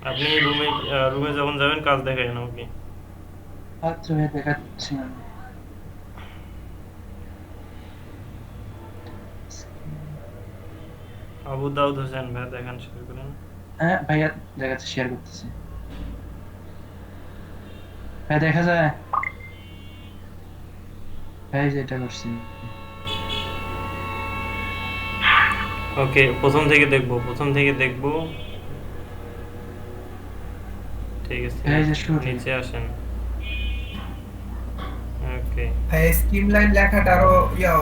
আপনি রুমে রুমে যখন যাবেন কাজ দেখাই না ওকে। আচ্ছা ভাই দেখাচ্ছি আমি। আবু দাউদ হোসেন ভাই দেখান শুরু করেন। হ্যাঁ ভাইয়া দেখাচ্ছি, শেয়ার করতেছি। ভাই দেখা যায়? ভাই যেটা করছি। ওকে, প্রথম থেকে দেখবো, প্রথম থেকে দেখবো। ঠিক আছে, ভাই যে শুরু থেকে। নিচে আসেন। ওকে। ভাই স্কিম লাইন লেখাটা আরো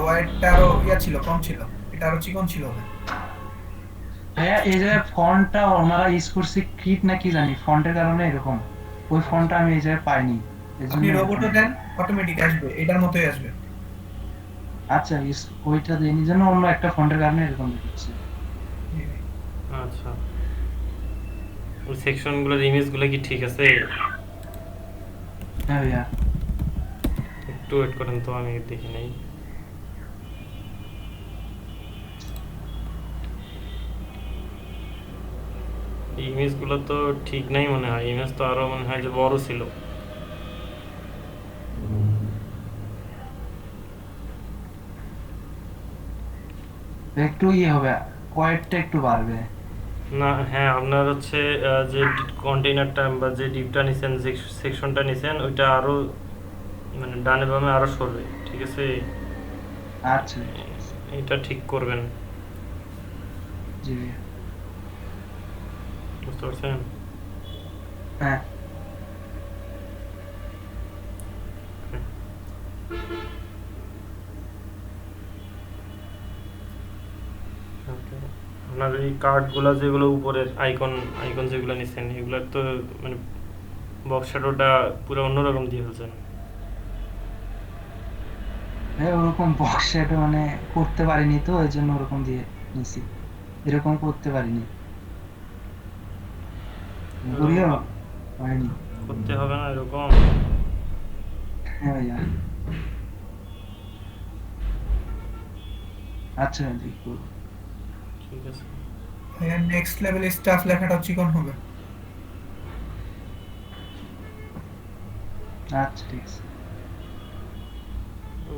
হোয়াইটটা আরো ছিল, কম ছিল। এটা আরো চিকন ছিল ভাই। ভাইয়া এই জায়গায় ফন্টটা ওনারা ইউজ করছে ক্রিট না কি জানি, ফন্টের কারণে এরকম। ওই আচ্ছা ফন্টটা আমি এই জায়গায় পাইনি, এর আপনি জন্য এরকম। রোবটও দেন, অটোমেটিক আসবে, এটার মতোই আসবে। আচ্ছা ওইটা দেয়নি জন্য অন্য একটা ফন্টের কারণে এরকম দেখাচ্ছে। জি ভাই। আচ্ছা, ওই সেকশনগুলোর ইমেজগুলো কি ঠিক আছে? হ্যাঁ ভাইয়া। একটু ওয়েট করেন তো, আমি দেখি নাই। ইমেজগুলো তো ঠিক নাই মনে হয়, ইমেজ তো আরো মনে হয় যে বড় ছিল। একটু ইয়ে হবে, কোয়ালিটিটা একটু বাড়বে। না, হ্যাঁ, আপনার হচ্ছে যে কন্টেইনারটা বা যে ডিপটা নিছেন, যে সেকশনটা নিছেন, ওইটা আরো মানে ডানে বামে আরো সরবে, ঠিক আছে? আচ্ছা ভাই, ঠিক আছে। এটা ঠিক করবেন, জি ভাইয়া। বুঝতে পারছেন? হ্যাঁ। ওকে। আপনার এই কার্ডগুলা যেগুলো উপরের আইকন, আইকন যেগুলো নিছেন, এগুলোর তো মানে বক্স শ্যাডোটা পুরো অন্যরকম দিয়ে ফেলছেন। হ্যাঁ ওরকম বক্স এটা মানে করতে পারিনি তো, এই জন্য ওরকম দিয়ে নিছি। এরকম করতে পারিনি, এরকম করিও হয়নি। করতে হবে না এরকম। হ্যাঁ ভাইয়া। আচ্ছা ভাই দেখবো। ঠিক আছে। ভাইয়া নেক্সট লেভেল স্টাফ লেখাটাও চিকন হবে। আচ্ছা ঠিক আছে।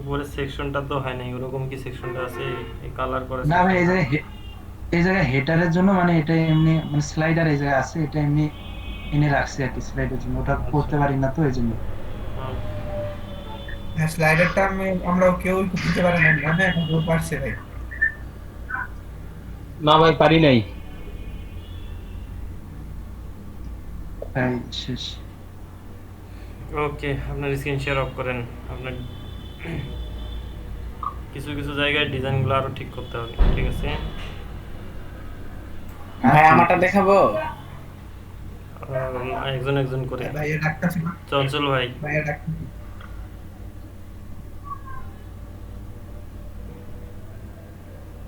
উপরের সেকশনটা তো হয় নাই, ওরকম কি সেকশনটা আছে? এই কালার করা না ভাই সেকশনটা। এই জায়গায় হেটারের জন্য মানে এটা এমনি মানে স্লাইডার এই জায়গায় আছে, এটা এমনি এনে রাখছি আর কি স্লাইডের জন্য, ওটা আচ্ছা। করতে পারি না তো এই জন্য। হুম। হ্যাঁ স্লাইডারটা আমরাও কেউই করতে পারে না, হ্যাঁ এখন কেউ পারছে ভাই। না ভাই পারি নাই। ভাই শেষ। ওকে, আপনার স্ক্রিন শেয়ার অফ করেন। আপনার কিছু কিছু জায়গায় ডিজাইনগুলো আরো ঠিক করতে হবে, ঠিক আছে? ভাই আচ্ছা আমারটা ঠিক আছে। দেখাবো? একজন একজন করে। ভাইয়া ডাকতেছি না, চঞ্চল ভাই। ভাইয়া ডাকতেছি।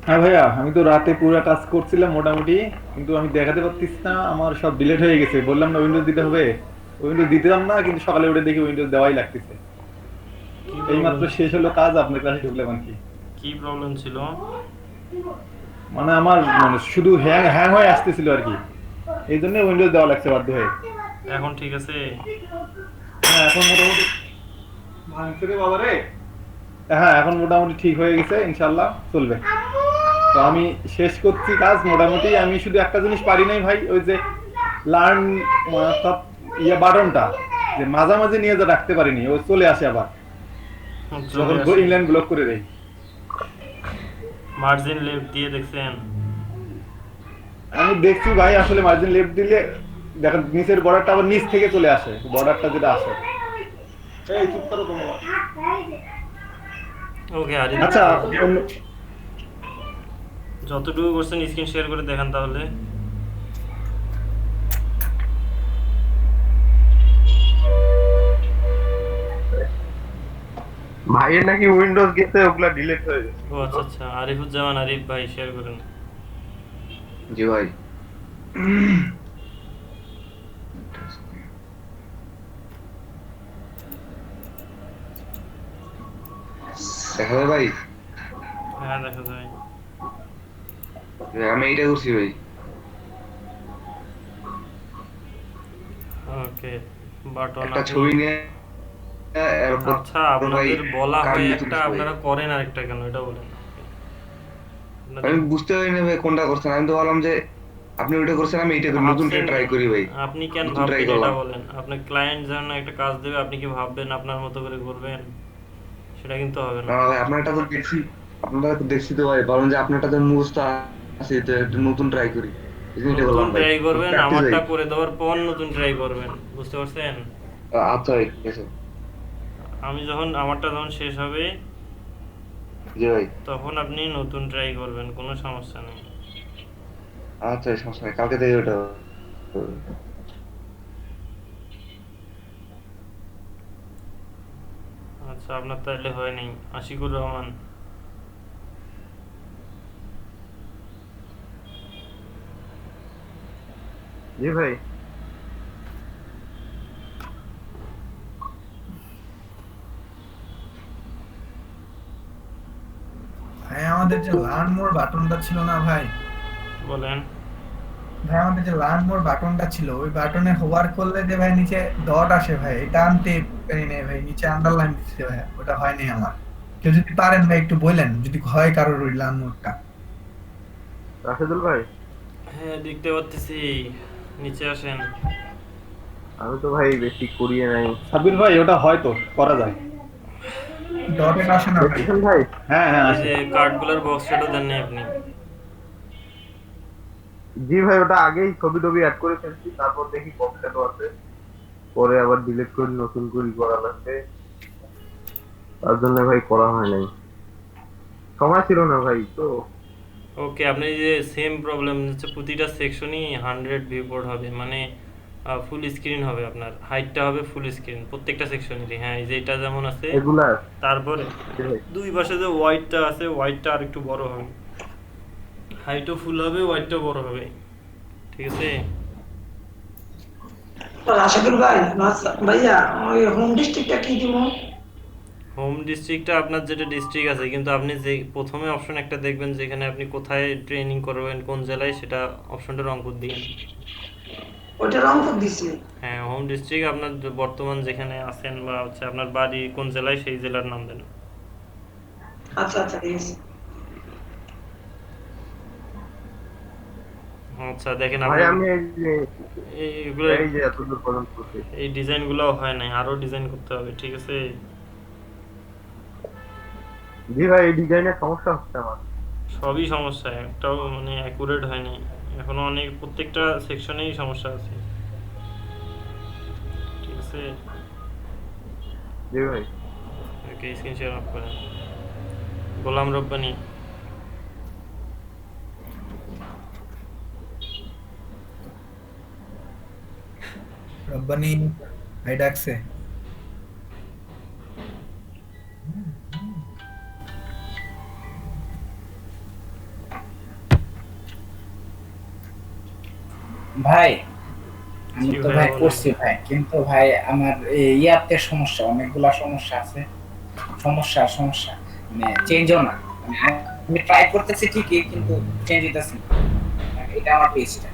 হ্যাঁ ভাইয়া, আমি তো রাতে পুরো কাজ করছিলাম মোটামুটি, কিন্তু আমি দেখাতে পারতেছি না, আমার সব ডিলিট হয়ে গেছে। বললাম না উইন্ডোজ দিতে হবে, উইন্ডোজ দিতাম না, কিন্তু সকালে উঠে দেখি উইন্ডোজ দেওয়াই লাগতেছে। কি এইমাত্র প্রবলেম? শেষ হলো কাজ, আপনার কাছে ঢুকলাম আর কি। কি প্রবলেম ছিল? মানে আমার মানে শুধু হ্যাং হ্যাং হয়ে আসতেছিল আর কি, এই জন্য উইন্ডোজ দেওয়া লাগছে বাধ্য হয়ে। এখন ঠিক আছে? হ্যাঁ এখন মোটামুটি ভাঙছে রে বাবা রে। হ্যাঁ এখন মোটামুটি ঠিক হয়ে গেছে, ইনশাল্লাহ চলবে। তো আমি শেষ করছি কাজ মোটামুটি। আমি শুধু একটা জিনিস পারি নাই ভাই, ওই যে লার্ন অর্থাৎ ইয়ে বাটনটা যে মাঝামাঝি নিয়ে যা রাখতে পারিনি, ও চলে আসে আবার চলে যখন আসে। ইংল্যান্ড ব্লক করে দেয়। মার্জিন লেফট দিয়ে দেখছেন? আমি দেখছি ভাই, আসলে মার্জিন লেফট দিলে দেখেন নিচের বর্ডারটা আবার নিচ থেকে চলে আসে, বর্ডারটা যেটা আসে। এই চুপ করো তোমরা। ওকে, আরিফ আচ্ছা অন্য যতটুকু করছেন স্ক্রিন শেয়ার করে দেখান তাহলে। ভাইয়ের নাকি উইন্ডোজ গেছে ওগুলা ডিলিট হয়ে গেছে। ও আচ্ছা আচ্ছা, আরিফুজ্জামান আরিফ ভাই শেয়ার করেন। জি ভাই। দেখা যায় ভাই? হ্যাঁ, দেখা যায়। আমি এইটা করছি ভাই। ওকে, বাটন একটা আপনি ছবি নিয়ে এরপর আচ্ছা, ভাই আপনাদের বলা কার্ড হয় নিয়ে একটা, চলিস ভাই। আপনারা করেন আরেকটা কেন, এটা বলেন। আপনাদের আমি বুঝতে পারিনি ভাই কোনটা করছেন, আমি তো বললাম যে আপনি ওইটা করছেন আমি এইটা করি, নতুনটা ভাবছেন ট্রাই কেন? করি ভাই, আপনি কেন নতুন ট্রাই ভাববেন এটা করলাম। বলেন। আপনার ক্লায়েন্ট যখন একটা কাজ দেবে আপনি কি ভাববেন আপনার মতো করে করবেন? সেটা কিন্তু হবে না না। ভাই আপনারটা তো দেখছি, আপনারটা তো দেখছি তো ভাই, বললাম যে আপনারটা তো মুখস্থ আছে, তো একটু নতুন ট্রাই করি, এই জন্য এটা নতুন বললাম ভাই, ট্রাই করবেন, প্র্যাকটিস ভাই। আমারটা করে দেওয়ার পর নতুন ট্রাই করবেন, বুঝতে পারছেন? আচ্ছা ভাই ঠিক আছে। আমি যখন আমারটা যখন শেষ হবে জি ভাই। তখন আপনি নতুন ট্রাই করবেন, কোনো সমস্যা নেই। আচ্ছা সমস্যা নেই, কালকে থেকে ওটা আচ্ছা, আপনার তাহলে হয় নাই। আশিকুর রহমান। জি ভাই। ভাই আমাদের যে লার্ন মোর বাটনটা ছিল না ভাই, বলেন। ভাই আমাদের যে লার্ন মোর বাটনটা ছিল, ওই বাটনে হোভার করলে যে ভাই নিচে ডট আসে ভাই, এটা আনতে পারি নাই ভাই, নিচে আন্ডারলাইন দিচ্ছে ভাই, ওটা হয়নি আমার। কেউ যদি পারেন ভাই একটু বললেন, যদি হয় কারোর ওই লার্ন মোরটা। রাশেদুল ভাই, হ্যাঁ, দেখতে পাচ্ছি, নিচে আসেন। আমি তো ভাই বেশি করিয়ে নাই। সাব্বির ভাই ওটা হয়তো করা যায়। ডটের আসে না ভাই। দেখছেন ভাই? হ্যাঁ হ্যাঁ এই আসে। যে কার্ডগুলোর বক্স শ্যাডো দেন নাই আপনি। জি ভাই, ওটা আগেই ছবি টবি অ্যাড করে ফেলছি, তারপর দেখি বক্সটা তো আছে, পরে আবার ডিলিট করে নতুন করে করা লাগবে, তার জন্য ভাই করা হয় নাই, সময় ছিল না ভাই তো। ওকে, আপনি যে সেম প্রবলেম হচ্ছে, প্রতিটা সেকশনই 100 ভিউপোর্ট হবে, মানে ফুল স্ক্রিন হবে, আপনার হাইটটা হবে ফুল স্ক্রিন প্রত্যেকটা সেকশনেরই। হ্যাঁ, এই যে এটা যেমন আছে, রেগুলার। তারপরে জি ভাই। দুই পাশে যে হোয়াইটটা আছে, হোয়াইটটা আর একটু বড় হবে, হাইটও ফুল হবে, হোয়াইটটাও বড় হবে, ঠিক আছে? রাশেদুল ভাই, ভাইয়া ওই হোম ডিস্ট্রিক্টটা কি দিব? হোম ডিস্ট্রিক্টটা আপনার যেটা ডিস্ট্রিক্ট আছে, কিন্তু আপনি যে প্রথমে অপশন একটা দেখবেন যেখানে আপনি কোথায় ট্রেনিং করবেন, কোন জেলায়, সেটা অপশনটা রংপুর দিবেন। ওইটা রংপুর দিছি। হ্যাঁ, হোম ডিস্ট্রিক্ট আপনার বর্তমান যেখানে আছেন বা হচ্ছে আপনার বাড়ি কোন জেলায়, সেই জেলার নাম দেন। আচ্ছা আচ্ছা, ঠিক আছে। আচ্ছা, দেখেন ভাই আপনার আমি এই যে এইগুলো, এই যে এতদূর পর্যন্ত করছি। এই ডিজাইনগুলো হয় নাই, আরো ডিজাইন করতে হবে, ঠিক আছে? জি ভাই, এই ডিজাইনের সমস্যা হচ্ছে আমার। সবই সমস্যা, একটাও মানে অ্যাকুরেট হয়নি এখনো, অনেক প্রত্যেকটা সেকশনেই সমস্যা আছে, ঠিক আছে? জি ভাই। ওকে, স্ক্রিন শেয়ার অফ করেন। গোলাম রব্বানি। রব্বানি ভাই ডাকছে। ভাই আমি জি তো ভাই, ভাই বলেন। করছি ভাই, কিন্তু ভাই আমার ইয়াতে সমস্যা, অনেকগুলা সমস্যা আছে। সমস্যা মানে চেঞ্জও না, মানে আমি ট্রাই করতেছি ঠিকই কিন্তু চেঞ্জ হইতেছে না। এটা আমার পেজটা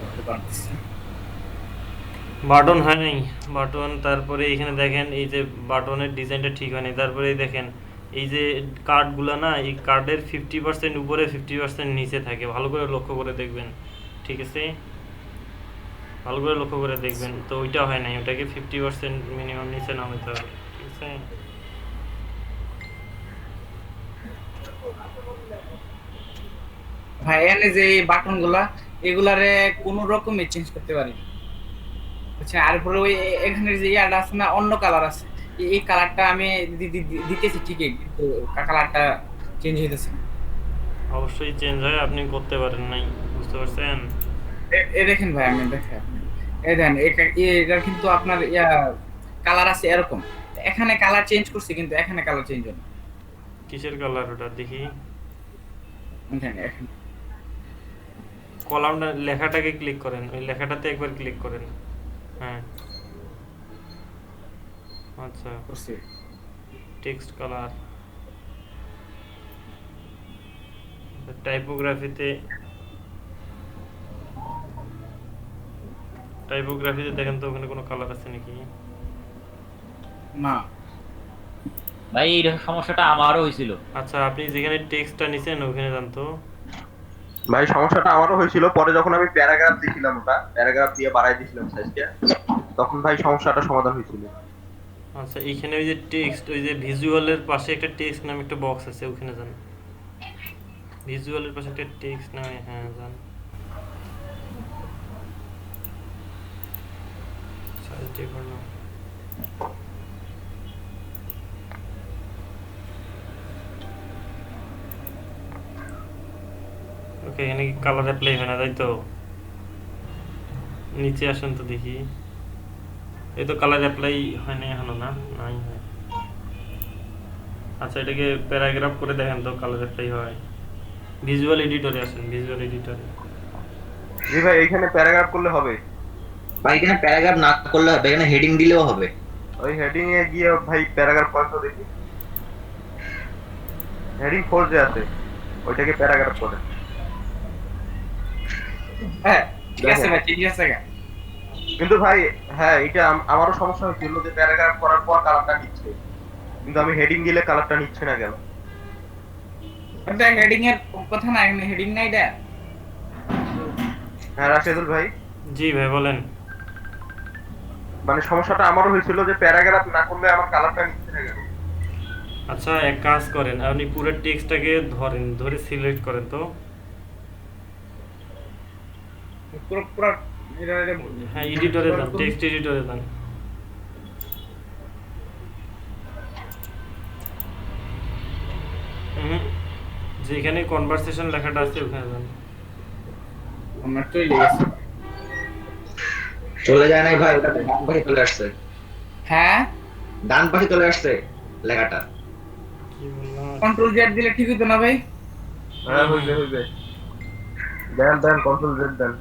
করতে পারতেছি না। বাটন হয় নাই, বাটন। তারপরে এখানে দেখেন এই যে বাটনের ডিজাইনটা ঠিক হয়নি। তারপরে এই দেখেন এই যে কার্ডগুলো না, এই কার্ডের 50% উপরে 50% নিচে থাকে, ভালো করে লক্ষ্য করে দেখবেন, ঠিক আছে? ভালো করে লক্ষ্য করে দেখবেন, তো ওইটা হয় নাই, ওটাকে 50% মিনিমাম নিচে নামাতে হবে, ঠিক আছে? ভাই এনে যে বাটন গুলা, এগুলারে কোনো রকমে চেঞ্জ করতে পারি না। আচ্ছা, আর পরে ওই এখানে যে ইয়াটা আছে না, অন্য কালার আছে, এই কালারটা আমি দিতেছি ঠিকই, কিন্তু কালারটা চেঞ্জ হইতেছে না। অবশ্যই চেঞ্জ হয়, আপনি করতে পারেন নাই, বুঝতে পারছেন? এ দেখেন ভাই, আমি দেখেন আপনি এই দেখেন, এটা কিন্তু আপনার ইয়া কালার আছে এরকম, এখানে কালার চেঞ্জ করছি কিন্তু এখানে কালার চেঞ্জ হয় না। কিসের কালার ওটা দেখি? দেখেন এখন কলামটা, লেখাটাকে ক্লিক করেন, ওই লেখাটাতে একবার ক্লিক করেন। হ্যাঁ, আচ্ছা, করছি। টেক্সট কালার, টাইপোগ্রাফিতে টাইপোগ্রাফিতে দেখেন তো ওখানে কোনো কালার আছে নাকি? না ভাই এই সমস্যাটা আমারও হয়েছিল। আচ্ছা, আপনি যেখানে টেক্সটটা নিছেন ওখানে যান তো। ভাই সমস্যাটা আমারও হয়েছিল, পরে যখন আমি প্যারাগ্রাফ দিছিলাম, ওটা প্যারাগ্রাফ দিয়ে বাড়াই দিয়েছিলাম সাইজটা, তখন ভাই সমস্যাটা সমাধান হয়েছিল। আচ্ছা, এইখানে ওই যে টেক্সট, ওই যে ভিজুয়ালের পাশে একটা টেক্সট নামে একটা বক্স আছে, ওখানে যান। ভিজুয়ালের পাশে একটা টেক্সট নামে, হ্যাঁ যান। সাইজ ঠিক করো। ওকে, এখানে কি কালার অ্যাপ্লাই হয় না, তাই তো? নিচে আসেন তো দেখি। এই তো কালার অ্যাপ্লাই হয় না এখনো, না নাই হয়। আচ্ছা, এটাকে প্যারাগ্রাফ করে দেখেন তো কালার অ্যাপ্লাই হয়। ভিজুয়াল এডিটরে আসেন, ভিজুয়াল এডিটরে। জি ভাই, এইখানে প্যারাগ্রাফ করলে হবে? ভাই এখানে প্যারাগ্রাফ না করলে হবে, এখানে হেডিং দিলেও হবে। ওই হেডিং এ গিয়ে ভাই প্যারাগ্রাফ কত দেখি, হেডিং 4 যে আছে ওইটাকে প্যারাগ্রাফ করে। হ্যাঁ ঠিক আছে ভাই, ঠিক আছে। কিন্তু ভাই হ্যাঁ, এটা আমারও সমস্যা হচ্ছিল যে প্যারাগ্রাফ করার পর কালারটা নিচ্ছে, কিন্তু আমি হেডিং দিলে কালারটা নিচ্ছে না কেন? এটা হেডিং এর কথা না, এখানে হেডিং নাই এটা। হ্যাঁ রাশেদুল ভাই, জি ভাই বলেন। মানে সমস্যাটা আমারও হয়েছিল যে প্যারাগ্রাফ না করলে আমার কালারটা নিচ্ছে না কেন? আচ্ছা, এক কাজ করেন, আপনি পুরো টেক্সটটাকে ধরেন, ধরে সিলেক্ট করেন তো। পুরো পুরো এটা হ্যাঁ, এডিটরে যান, টেক্সট এডিটরে যান। যেখানে কনভারসেশন লেখাটা আছে ওখানে যান। আমার তো লেগেছে। চলে যায় নাই ভাই, ওটা ডান পাশে চলে আসছে, হ্যাঁ ডান পাশে চলে আসছে লেখাটা। কি বললাম? কন্ট্রোল জেড দিলে ঠিক হতো না ভাই? হ্যাঁ হইবে হইবে, then control Z then,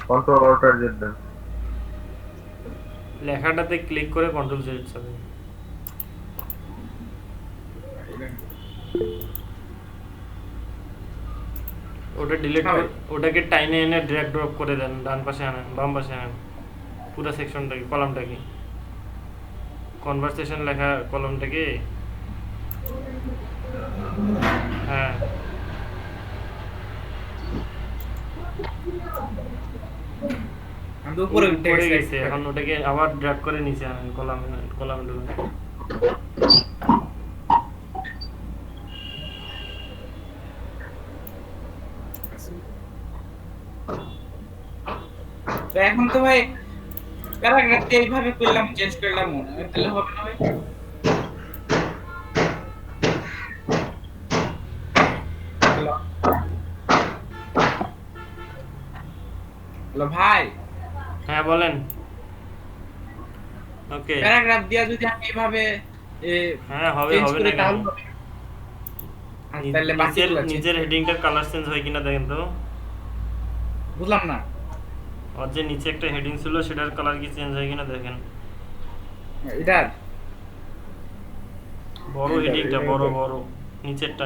control alt Z then. লেখাটাতে ক্লিক করে কন্ট্রোল জেড চালান। ওটা ডিলিট করে ওটাকে টাইনে এনে ড্র্যাগ ড্রপ করে দেন, ডান পাশে আনেন, বাম পাশে আনেন, পুরো সেকশনটাকে, কলামটাকে, কনভারসেশন লেখা কলামটাকে। হ্যাঁ, আমি তো উপরে উঠে পড়ে গেছে গেছে, এখন ওটাকে আবার ড্র্যাগ করে নিচে আনেন, কলামে ঢুকান। তো এখন তো ভাই প্যারাগ্রাফটা এইভাবে করলাম, চেঞ্জ করলাম, তাহলে হবে না ভাই? হ্যালো ভাই, হ্যাঁ বলেন। ওকে, প্যারাগ্রাফ দিয়া যদি আমি এইভাবে হ্যাঁ হবে, চেঞ্জ হবে করি না তাহলে কেন? হবে? তাহলে বাকিগুলো change নিজের হেডিংটার কালার চেঞ্জ হয় কিনা দেখেন তো। বুঝলাম না। ওর যে নিচে একটা হেডিং ছিল সেটার কালার কি চেঞ্জ হয় কিনা দেখেন। এটা বড় হেডিংটা, বড় বড়, নিচেরটা।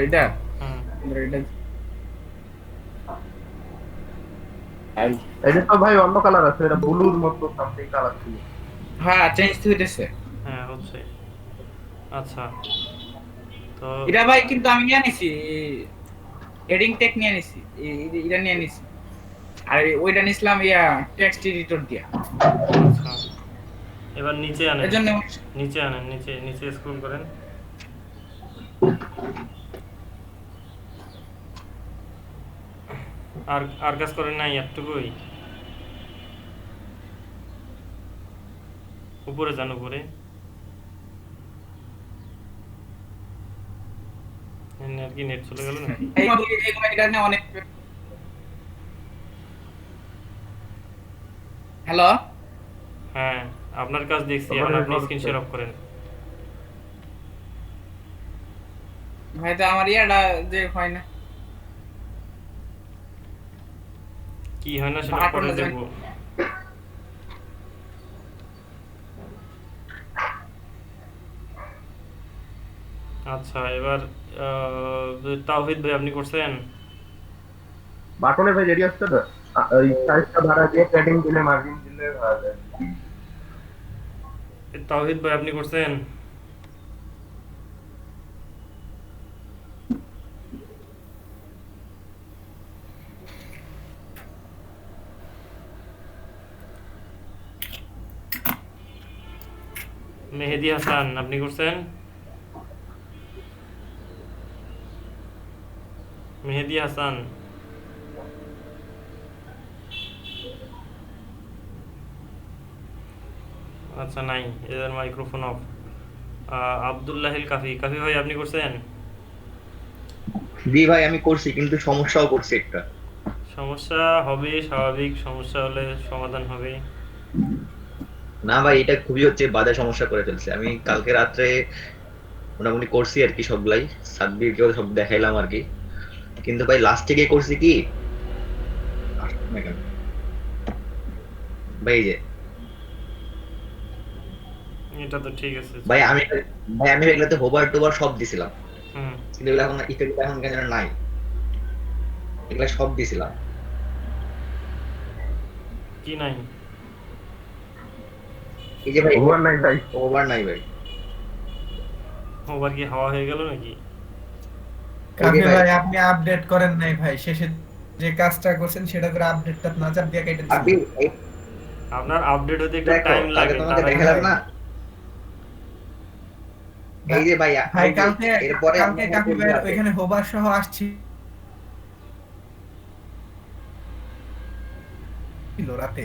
এটা হুম, এটা এটা তো ভাই অন্য কালার আছে, এটা ব্লুর মতো সামথিং কালার ছিল। হ্যাঁ চেঞ্জ হইতেছে হ্যাঁ হচ্ছে। আচ্ছা, তো এটা ভাই কিন্তু আমি নিয়ে নিছি, হেডিং টেক নিয়ে নিছি, এটা নিয়ে নিছি, আর ওইটা নিছিলাম টেক্সট এডিটর দিয়া। আচ্ছা, এবার নিচে আনেন, এজন্য নিচে আনেন, নিচে স্ক্রল করেন। আর কাজ করেন নাই এতটুকুই? উপরে যান, উপরে। আর কি নেট চলে গেল নাকি? এটা নিয়ে অনেক। হ্যালো, হ্যাঁ, আপনার কাজ দেখছি, এখন আপনি স্ক্রিন শেয়ার অফ করেন। ভাই তো আমার ইয়াটা যে হয় না, কি হয় না সেটা বাটনটা পরে দেন। দেখবো। আচ্ছা, এবার তাওহিদ ভাই আপনি করছেন? বাটনে ভাই রেডি আসছে তো, ওই সাইজটা ভাড়া দিয়ে প্যাডিং দিলে মার্জিন দিলে হয়ে যায়। তাওহিদ ভাই আপনি করছেন? মেহেদি হাসান আপনি করছেন? মেহেদি হাসান আচ্ছা নাই, এদের মাইক্রোফোন অফ। আব্দুল্লাহিল কাফি, কাফি ভাই আপনি করছেন? জি ভাই আমি করছি, কিন্তু সমস্যাও করছি একটা। সমস্যা হবে, স্বাভাবিক, সমস্যা হলে সমাধান হবে। না ভাই, এটা খুবই হচ্ছে বাজে সমস্যা করে ফেলছে। আমি কালকে রাত্রে মোটামুটি করছি আর কি সবগুলাই, সাব্বিরকেও সব দেখাইলাম আর কি। কিন্তু ভাই লাস্টে গিয়ে করছি কি, আসছে না কেন? ভাই এই যে এটা তো ঠিক আছে। ভাই আমি এগুলাতে হোভার টোভার সব দিছিলাম, হুম, কিন্তু এগুলো এখন ইফেক্ট এখন কেন যেন নাই। এগুলা সব দিছিলাম। কি নাই? এই যে ভাই ওভার নাই ভাই। ওভার নাই ভাই। ওভার কি হাওয়া হয়ে গেল নাকি? কাফি ভাই। ভাই আপনি আপডেট করেন নাই ভাই, শেষে যে কাজটা করছেন সেটা করে আপডেটটা না চাপ দিয়ে কেটে আপনি দিয়েছেন। আপনার আপডেট হতে একটু দেখো, টাইম কালকে লাগে, তোমাকে তার আগে দেখালাম না, এই যে ভাই ভাই কালকে এরপরে কালকে কাফি ভাই ওইখানে হোবার সহ আসছি ছিল রাতে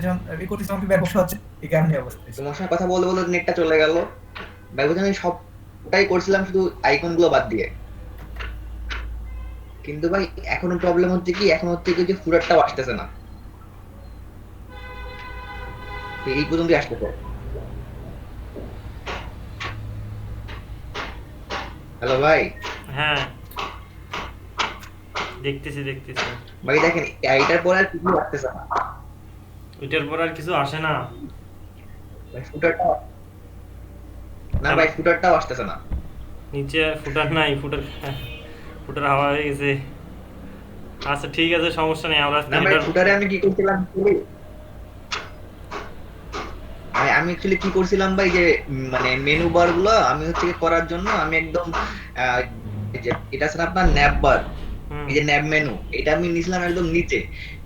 যখন রেকর্ডিং কাফি ভাই বসে হচ্ছে এই কারণে অবস্থা হয়েছে। তোমার সঙ্গে কথা বলতে বলতে নেটটা চলে গেল ভাই। বুঝলেন, আমি সবটাই করছিলাম শুধু আইকন গুলো বাদ দিয়ে। কিন্তু ভাই এখনো প্রবলেম হচ্ছে কি, এখন হচ্ছে কি যে ফুটারটাও আসতেছে না, এই পর্যন্ত আসতেছে। হ্যালো ভাই। হ্যাঁ দেখতেছি দেখতেছি। ভাই দেখেন, এইটার পর আর কিছু আসতেছে না ওইটার পর আর কিছু আসে না। ভাই, ফুটারটা না ভাই, ফুটারটাও আসতেছে না। নিচে ফুটার নাই, ফুটার হাওয়া হয়ে গেছে। আচ্ছা ঠিক আছে, সমস্যা নেই, আমরা না ভাই, ফুটারে আমি কি করছিলাম ভাই, আমি অ্যাকচুয়ালি কি করছিলাম ভাই, যে মানে মেনু বার গুলো আমি হচ্ছে কি করার জন্য আমি একদম এই যে এটা আছে না আপনার ন্যাব বার, এই যে ন্যাব মেনু, এটা আমি নিছিলাম একদম নিচে।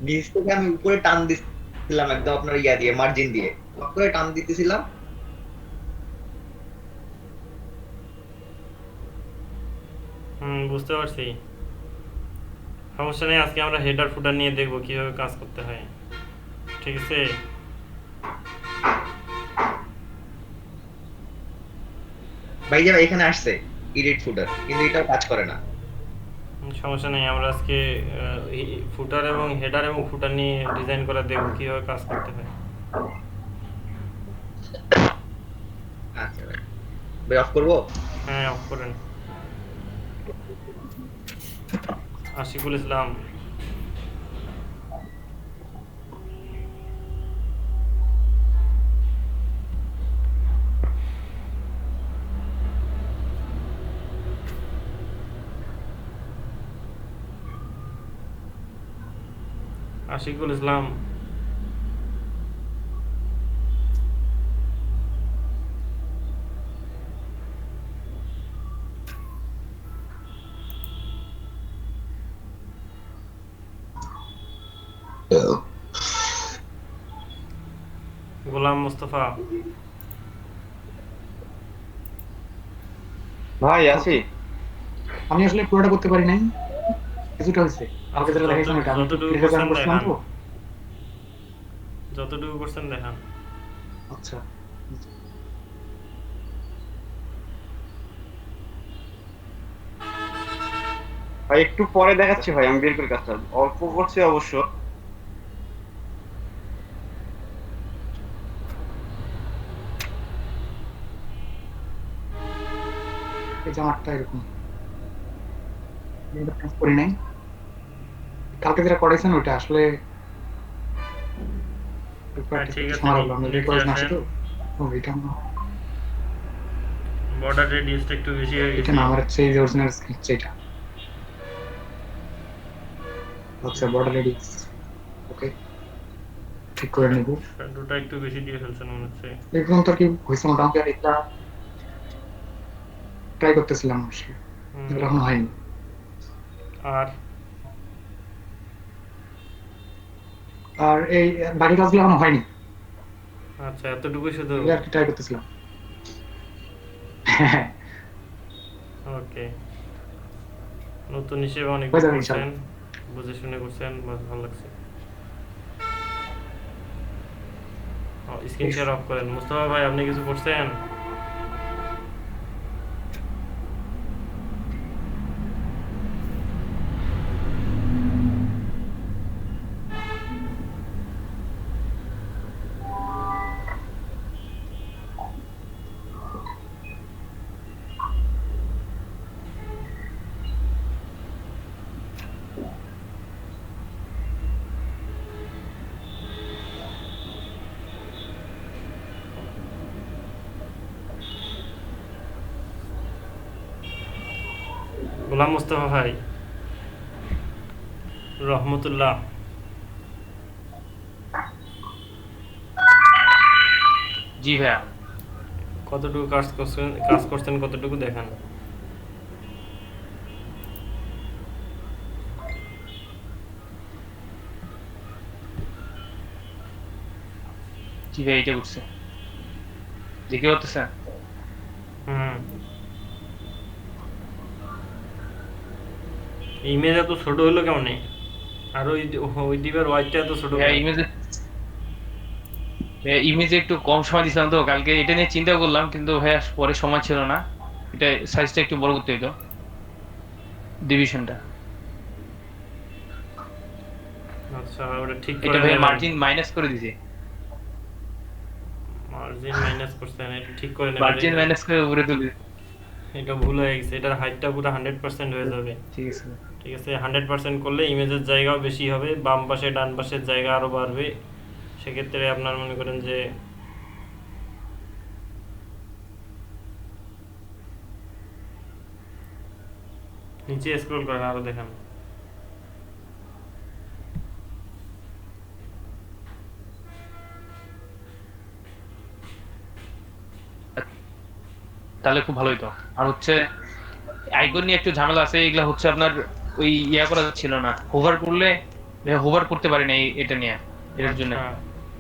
নিচ থেকে আমি উপরে টান দিছিলাম একদম আপনার ইয়া দিয়ে, মার্জিন দিয়ে করে টান দিতেছিলাম। বুঝতে পারছি, সমস্যা নেই। আজকে আমরা হেডার ফুটার নিয়ে দেখবো কিভাবে কাজ করতে হয়, ঠিক আছে? ভাই যে এখানে আসছে এডিট ফুটার, কিন্তু এটাও কাজ করে না। সমস্যা নেই, আমরা আজকে ফুটার এবং হেডার এবং ফুটার নিয়ে ডিজাইন করে দেখবো কিভাবে কাজ করতে হয়। আচ্ছা ভাই, ভাই অফ করবো? হ্যাঁ অফ করেন। আশিকুল ইসলাম, আশিকুল ইসলাম, গোলাম মুস্তফা, ভাই আছি। আমি আসলে পুরোটা করতে পারি নাই, কিছুটা হয়েছে। আমাকে যেটা দেখাইছেন ওটা আমি যতটুকু লিখে করছেন করছিলাম দেখান, তো। যতটুকু করছেন দেখান। আচ্ছা ভাই একটু পরে দেখাচ্ছি ভাই, আমি বের করে কাজটা অল্প করছি অবশ্য। এই জামাটা এরকম করি নাই। কালকে যেটা করাইছেন ওইটা আসলে ঠিক আছে, সামাল আমরা নিচে রেকর্ড আসে আসেন। তো ওইটা না, বর্ডার রেডিয়াসটা একটু বেশি হয়ে এটা গেছে। না আমার হচ্ছে এই অরিজিনাল স্ক্রিপ্ট, এটা আচ্ছা বর্ডার রেডিক্স ওকে ঠিক করে নেব। শ্যাডোটা একটু বেশি দিয়ে ফেলছেন মনে হচ্ছে। এখন তো কি হয়েছে মোটামুটি, আর এটা ট্রাই করতেছিলাম আসলে, এগুলো এখন হয়নি। আর আর এই বাকি কাজগুলো এখন হয়নি, আচ্ছা, এতটুকুই শুধু। এগুলো আর কি ট্রাই করতেছিলাম। ওকে, নতুন হিসেবে অনেক হয়ে যাবে করছেন, ইনশাআল্লাহ। বুঝে শুনে করছেন, ভালো লাগছে। স্ক্রিন শেয়ার অফ করেন। মুস্তাফা ভাই, আপনি কিছু করছেন? গোলাম মুস্তাফা ভাই, রহমতুল্লাহ, জি ভাইয়া। কতটুকু কাজ করছেন কতটুকু দেখান। জি ভাই, এটা করছে, দেখতে পাচ্ছেন? ইমেজ এত ছোট হলো কেমন? আর ওই ডিপের ওয়াইডটা এত ছোট। ইমেজে একটু কম সময় দিছিলাম তো কালকে, এটা নিয়ে চিন্তা করলাম, কিন্তু ভাইয়া পরে সময় ছিল না, এটা সাইজটা একটু বড় করতে হতো, ডিভিশনটা। আচ্ছা, ওটা ঠিক করে এটা ভাইয়া মার্জিন মাইনাস করে দিয়েছি। মার্জিন মাইনাস করছেন, এটা ঠিক করে নেবেন। মার্জিন মাইনাস করে উপরে তুলে, এটা ভুল হয়ে গেছে। এটার হাইটটা পুরো 100% হয়ে যাবে। ঠিক আছে, ঠিক আছে। 100% করলে ইমেজের জায়গাও বেশি হবে, বাম পাশে ডান পাশের জায়গা আরো বাড়বে। সেক্ষেত্রে আপনার মনে করেন যে নিচে স্ক্রল করেন, আরো দেখান। তাহলে খুব ভালো হইতো। আর হচ্ছে আইকন নিয়ে একটু ঝামেলা আছে, এগুলা হচ্ছে আপনার ওই করা যাচ্ছিল না, হোভার করলে হোভার করতে পারি না এটা নিয়ে, এর জন্য।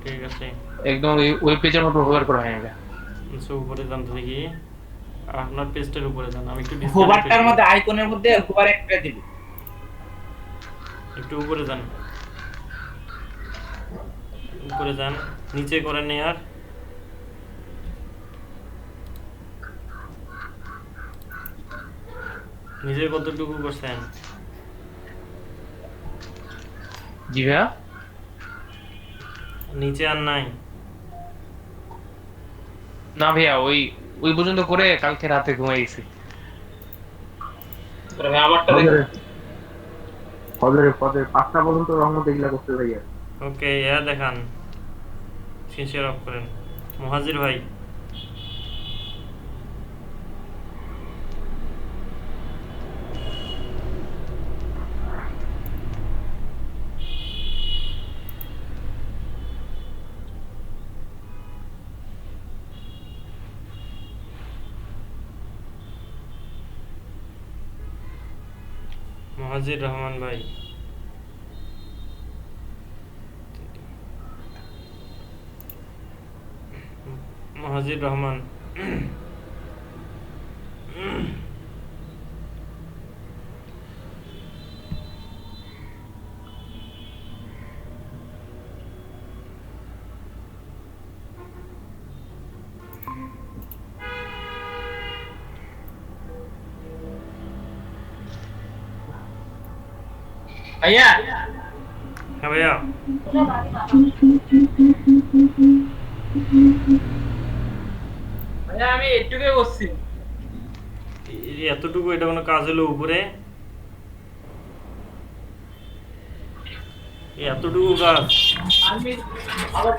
ঠিক আছে, একদম ওয়েব পেজের মতো হোভার করা হয় না। আচ্ছা, উপরে যান তো দেখি, আপনার পেজটার উপরে যান। আমি একটু হোভারটার মধ্যে আইকনের মধ্যে হোভার একটা দিব, একটু উপরে যান, উপরে যান, নিচে করেন নি আর। নিজে কতটুকু করছেন? জি ভাইয়া, নিচে আর নাই না ভাইয়া, ওই পর্যন্ত করে কালকে রাতে ঘুমাই গেছি। ফজরের 5টা পর্যন্ত রহমত এগুলা করতে ভাইয়া। ওকে, দেখান, স্ক্রিন শেয়ার অফ করেন। মুহাজির ভাই, মুহাজির রহমান ভাই, মুহাজির রহমান, ভাইয়া। হ্যাঁ ভাইয়া, ভাইয়া আমি এটুকুই বলছি। এতটুকু এটা কোনো কাজ হলো উপরে? এতটুকু কাজ? আমি আবার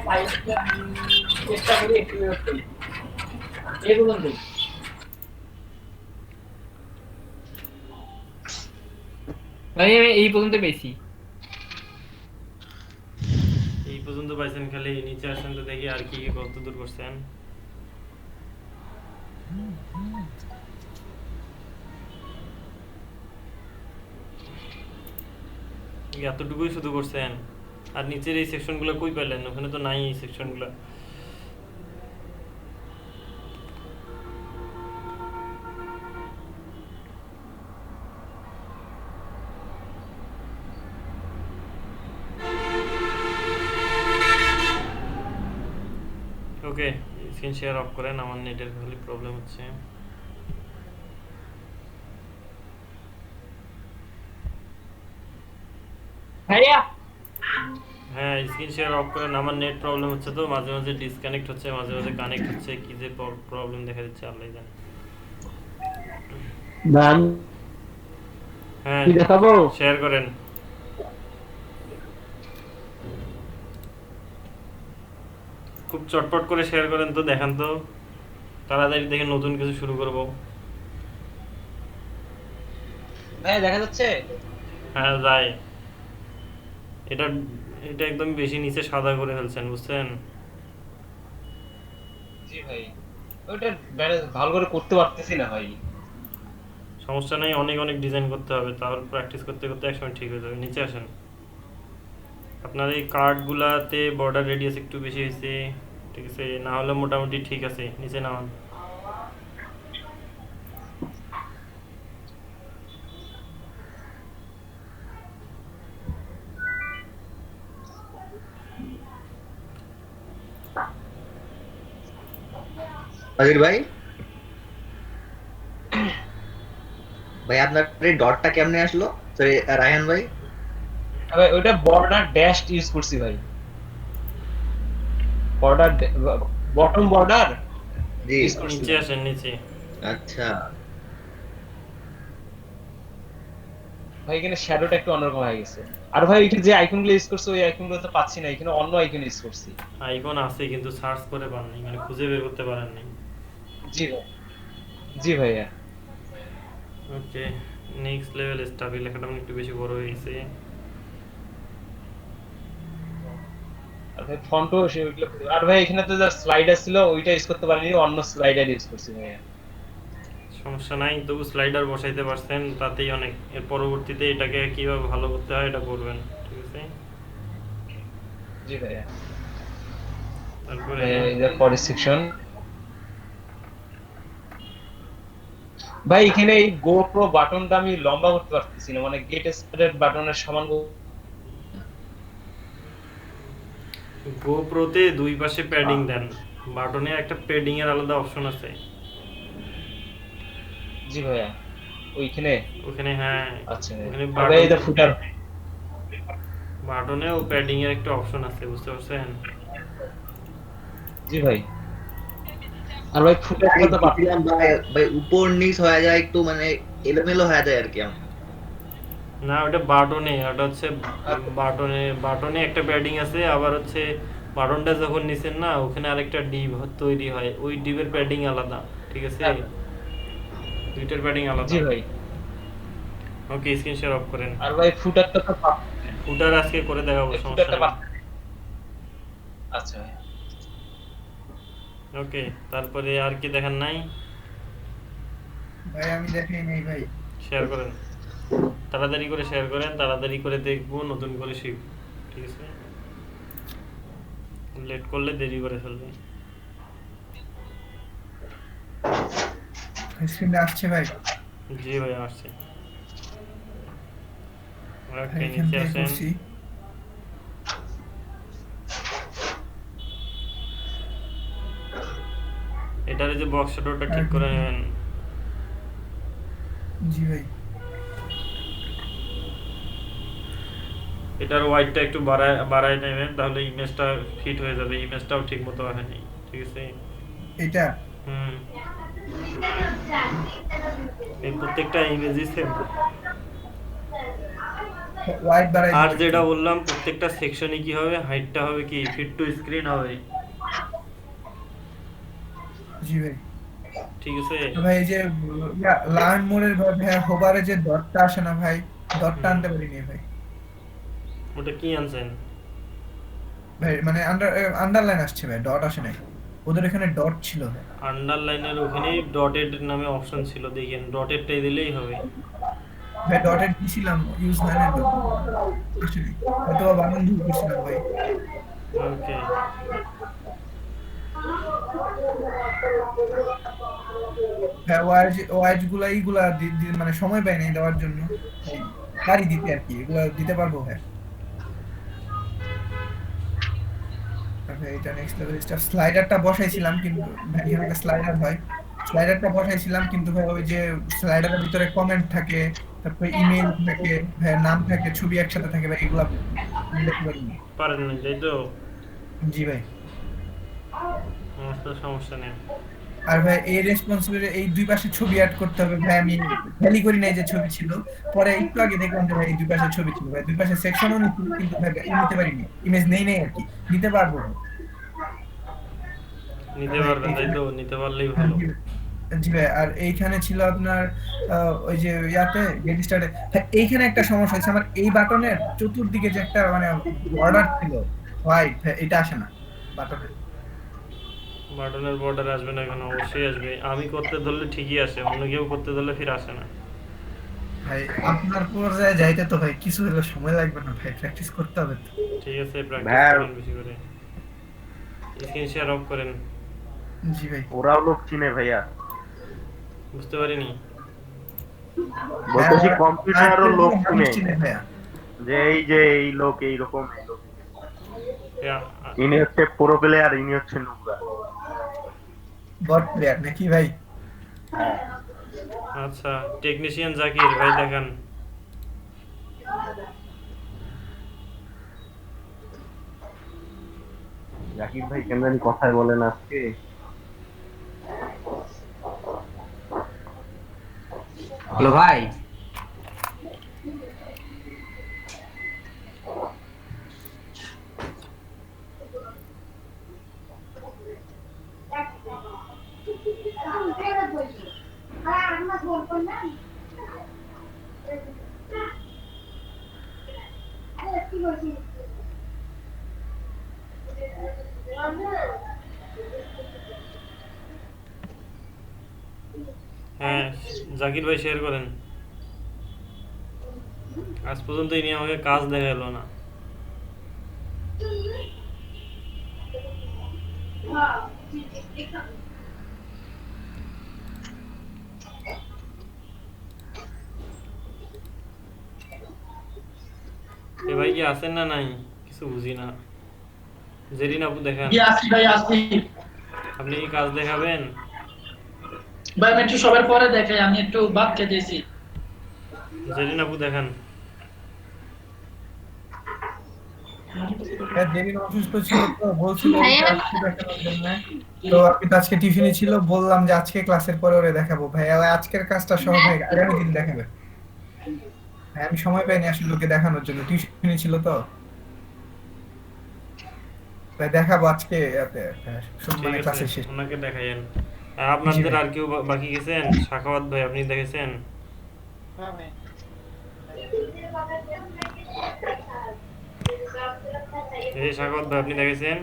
চেষ্টা করি একটু এগুলো দিই। ভাই আমি এই পর্যন্ত পেয়েছি। পর্যন্ত পাইছেন, খালি নিচে আসেন তো দেখি আর কি কি কত দূর করছেন। এতটুকুই শুধু করছেন, আর নিচের এই সেকশনগুলো কই পেলেন? ওখানে তো নাই এই সেকশনগুলো। ওকে, স্ক্রিন শেয়ার অফ করেন, আমার নেটের খালি প্রবলেম হচ্ছে। ভাইয়া হ্যাঁ, স্ক্রিন শেয়ার অফ করেন, আমার নেট প্রবলেম হচ্ছে তো, মাঝে মাঝে ডিসকানেক্ট হচ্ছে, মাঝে মাঝে কানেক্ট হচ্ছে, কি যে প্রবলেম দেখা দিচ্ছে আল্লাহ জানে। হ্যাঁ, দেখাবো? শেয়ার করেন। খুব চটপট করে শেয়ার করেন তো, দেখান তো তাড়াতাড়ি, দেখে নতুন কিছু শুরু করব। ভাই দেখা যাচ্ছে? হ্যাঁ যাই। এটা এটা একদম বেশি নিচে সাদা করে ফেলছেন, বুঝছেন? জি ভাই, ওইটা ভালো করে করতে পারতেছি না ভাই। সমস্যা নেই, অনেক অনেক ডিজাইন করতে হবে, তারপর প্র্যাকটিস করতে করতে একসময় ঠিক হয়ে যাবে। নিচে আসেন। আপনার এই কার্ডগুলাতে বর্ডার রেডিয়াস একটু বেশি হয়েছে, ঠিক আছে, না হলে মোটামুটি ঠিক আছে। নিচে নামান। আজির ভাই, ভাই আপনার এই ডটটা কেমনে আসলো? সরি রায়হান ভাই, ভাই ওইটা বর্ডার ড্যাশ ইউজ করছি ভাই। বর্ডার বটম বর্ডার জি নিচে আসেন, নিচে। আচ্ছা ভাই এখানে শ্যাডোটা একটু অন্যরকম হয়ে গেছে। আর ভাই এটা যে আইকনগুলো ইউজ করছে ওই আইকনগুলো তো পাচ্ছি না, এখানে অন্য আইকন ইউজ করছি। আইকন আছে কিন্তু সার্চ করে পান নাই, মানে খুঁজে বের করতে পারেন নাই। জি ভাই, জি ভাইয়া। ওকে, নেক্সট লেভেল স্টাবি লেখাটা মানে একটু বেশি বড় হয়ে গেছে। আর ভাই ফন্টও আর ভাই এখানে তো যা স্লাইডার ছিল ওইটা ইউজ করতে পারিনি, অন্য স্লাইডার ইউজ করছি ভাইয়া। সমস্যা নাই, তবু স্লাইডার বসাইতে পারছেন, তাতেই অনেক। এর পরবর্তীতে এটাকে কিভাবে ভালো করতে হয় এটা করবেন, ঠিক আছে? জি ভাইয়া। তারপরে এই যে পরের সেকশন ভাই, এখানে এই গোপ্রো বাটনটা আমি লম্বা করতে পারতেছি না, মানে গেট স্টার্টেড বাটনের সমান। গোপ্রোতে দুই পাশে প্যাডিং দেন, বাটনে একটা প্যাডিং এর আলাদা অপশন আছে। জি ভাইয়া, ওইখানে ওখানে, হ্যাঁ আচ্ছা ওখানে ভাই, এই যে ফুটার বাটনে ও প্যাডিং এর একটা অপশন আছে, বুঝতে পারছেন? জি ভাই। আর ভাই ফুটার কথা পাচ্ছিলাম ভাই, ভাই উপর নিচ হয়ে যায়, একটু মানে এলোমেলো হয়ে যায় আর কি। না, ওটা বাটনে, ওটা হচ্ছে বাটনে একটা প্যাডিং আছে, আবার হচ্ছে বাটনটা যখন নিছেন না, ওখানে আরেকটা ডিপ তৈরি হয়, ওই ডিপের প্যাডিং আলাদা, ঠিক আছে? দুইটার প্যাডিং আলাদা। জি ভাই। ওকে, স্ক্রিন শেয়ার অফ করেন। আর ভাই ফুটারটা তো ফুটার আজকে করে দেখাবো, সমস্যা নেই। আচ্ছা ভাই। ওকে, তারপরে আর কি দেখার নাই? ভাই আমি দেখাই নাই ভাই। শেয়ার করেন, তাড়াতাড়ি করে শেয়ার করেন, তাড়াতাড়ি করে দেখবো, নতুন করে শিখব, ঠিক আছে? লেট করলে দেরি করে ফেলবে। স্ক্রিনে আসছে ভাই? জি ভাই আসছে। ওকে, এখান নিচে থেকে আসেন। করছি। এটার যে বক্স শাডোটা ঠিক করে নেবেন। জি ভাই। এটার ওয়াইডটা একটু বাড়ায় নেবেন, তাহলে ইমেজটা ফিট হয়ে যাবে। ইমেজটাও ঠিক মতো আসেনি, ঠিক আছে? এটা এই প্রত্যেকটা ইমেজই সেম। ওয়াইড বাড়াই। আর যেটা বললাম, প্রত্যেকটা সেকশনে কি হবে, হাইটটা হবে কি ফিট টু স্ক্রিন হবে, জি ভাই। ঠিক আছে? ভাই এই যে লার্ন মোডের ভাই হোভারে যে ডটটা আসে না ভাই, ডটটা আনতে পারিনি ভাই। ওটা কি আনছেন? ভাই মানে আন্ডারলাইন আসছে ভাই, ডট আসে নাই। ওদের এখানে ডট ছিল ভাই। আন্ডারলাইনের ওখানেই ডটেড নামে অপশন ছিল, দেখেন ডটেডটাই দিলেই হবে। ভাই ডটেড দিছিলাম, ইউজ হয় না তো। আসলে হয়তো বা বানান ভুল করছিলাম ভাই। ওকে, হ্যাঁ ওয়াইজ গুলা এইগুলা মানে সময় পাই নাই দেওয়ার জন্য, এই পারি দিতে আর কি, এগুলা দিতে পারবো ভাই। এটা নেক্সট লেভেল স্টাফ। স্লাইডারটা বসাইছিলাম কিন্তু ভাই, এখানে একটা স্লাইডার হয়, স্লাইডারটা বসাইছিলাম কিন্তু ভাই ওই যে স্লাইডারের ভিতরে কমেন্ট থাকে, তারপরে ইমেল থাকে ভাই, নাম থাকে, ছবি একসাথে থাকে ভাই, এগুলা দেখতে পারিনি। পারেন না তাই তো? জি ভাই। আমার তো সমস্যা নেই। আর ভাই এই রেসপন্সিবিলিটি, এই দুই পাশে ছবি অ্যাড করতে হবে ভাই, আমি ভ্যালি করি নাই যে ছবি ছিল, পরে একটু আগে দেখলাম যে ভাই এই দুই পাশে ছবি ছিল ভাই, দুই পাশে সেকশনও নিচ্ছিল কিন্তু ভাই নিতে পারিনি, ইমেজ নেই নাই আর কি, নিতে পারবো না। নিতে পারবেন তাই তো? নিতে পারলেই ভালো। জি ভাই। আর এইখানে ছিল আপনার ওই যে ইয়াতে গেট স্টার্টে এইখানে একটা সমস্যা হয়েছে আমার, এই বাটনের চতুর্দিকে যে একটা মানে বর্ডার ছিল হোয়াইট, এটা আসে না বাটনের। বাটনের বর্ডার আসবে না কেন? অবশ্যই আসবে। আমি করতে ধরলে ঠিকই আসে, অন্য কেউ করতে ধরলে ফির আসে না। ভাই আপনার পর্যায়ে যাইতে তো ভাই কিছু হলে সময় লাগবে না ভাই, প্র্যাকটিস করতে হবে তো। ঠিক আছে, প্র্যাকটিস করেন বেশি করে। স্ক্রিন শেয়ার অফ করেন। জি ভাই। ওরাও লোক চিনে ভাইয়া, বুঝতে পারিনি। বলতেছি কম্পিউটারও লোক চিনে চিনে ভাইয়া, যে এই লোক এইরকম, এই লোক। ইয়া, ইনি হচ্ছে প্রো প্লেয়ার, ইনি হচ্ছে নুবরা। বট প্লেয়ার নাকি ভাই? আচ্ছা, টেকনিশিয়ান জাকির ভাই দেখান। জাকির ভাই কেন জানি কথাই বলেন আজকে। হ্যালো ভাই, হ্যাঁ, জাকির ভাই শেয়ার করেন। আজ পর্যন্ত ইনি আমাকে কাজ দেখালো না। এ ভাই কি আছেন না নাই? কিছু বুঝি না। জেরিন আপু দেখান। আসি ভাই আসি আপনি কি কাজ দেখাবেন? ভাই, আমি একটু সবার পরে দেখাই, আমি একটু বাদ খেতেছি। জেরিন আপু দেখান। দেরিন অসুস্থ ছিল তো, বলছিল আজকে দেখানোর জন্য, তো আমি তো আজকে টিফিনে ছিল, বললাম যে আজকে ক্লাসের পরে ওরে দেখাবো ভাই, আর আজকের কাজটা সহ ভাই আগামী দিন দেখাবে। হ্যাঁ, আমি সময় পাইনি আসলে ওকে দেখানোর জন্য, টিউশনে ছিল তো, তাই দেখাবো আজকে মানে ঠিক ক্লাসের আছে, শেষ। ওনাকে দেখাইয়েন। আর আপনাদের আর কেউ বাকি গেছেন? শাখাওয়াত ভাই আপনি দেখেছেন? এই শাখাওয়াত ভাই আপনি দেখেছেন?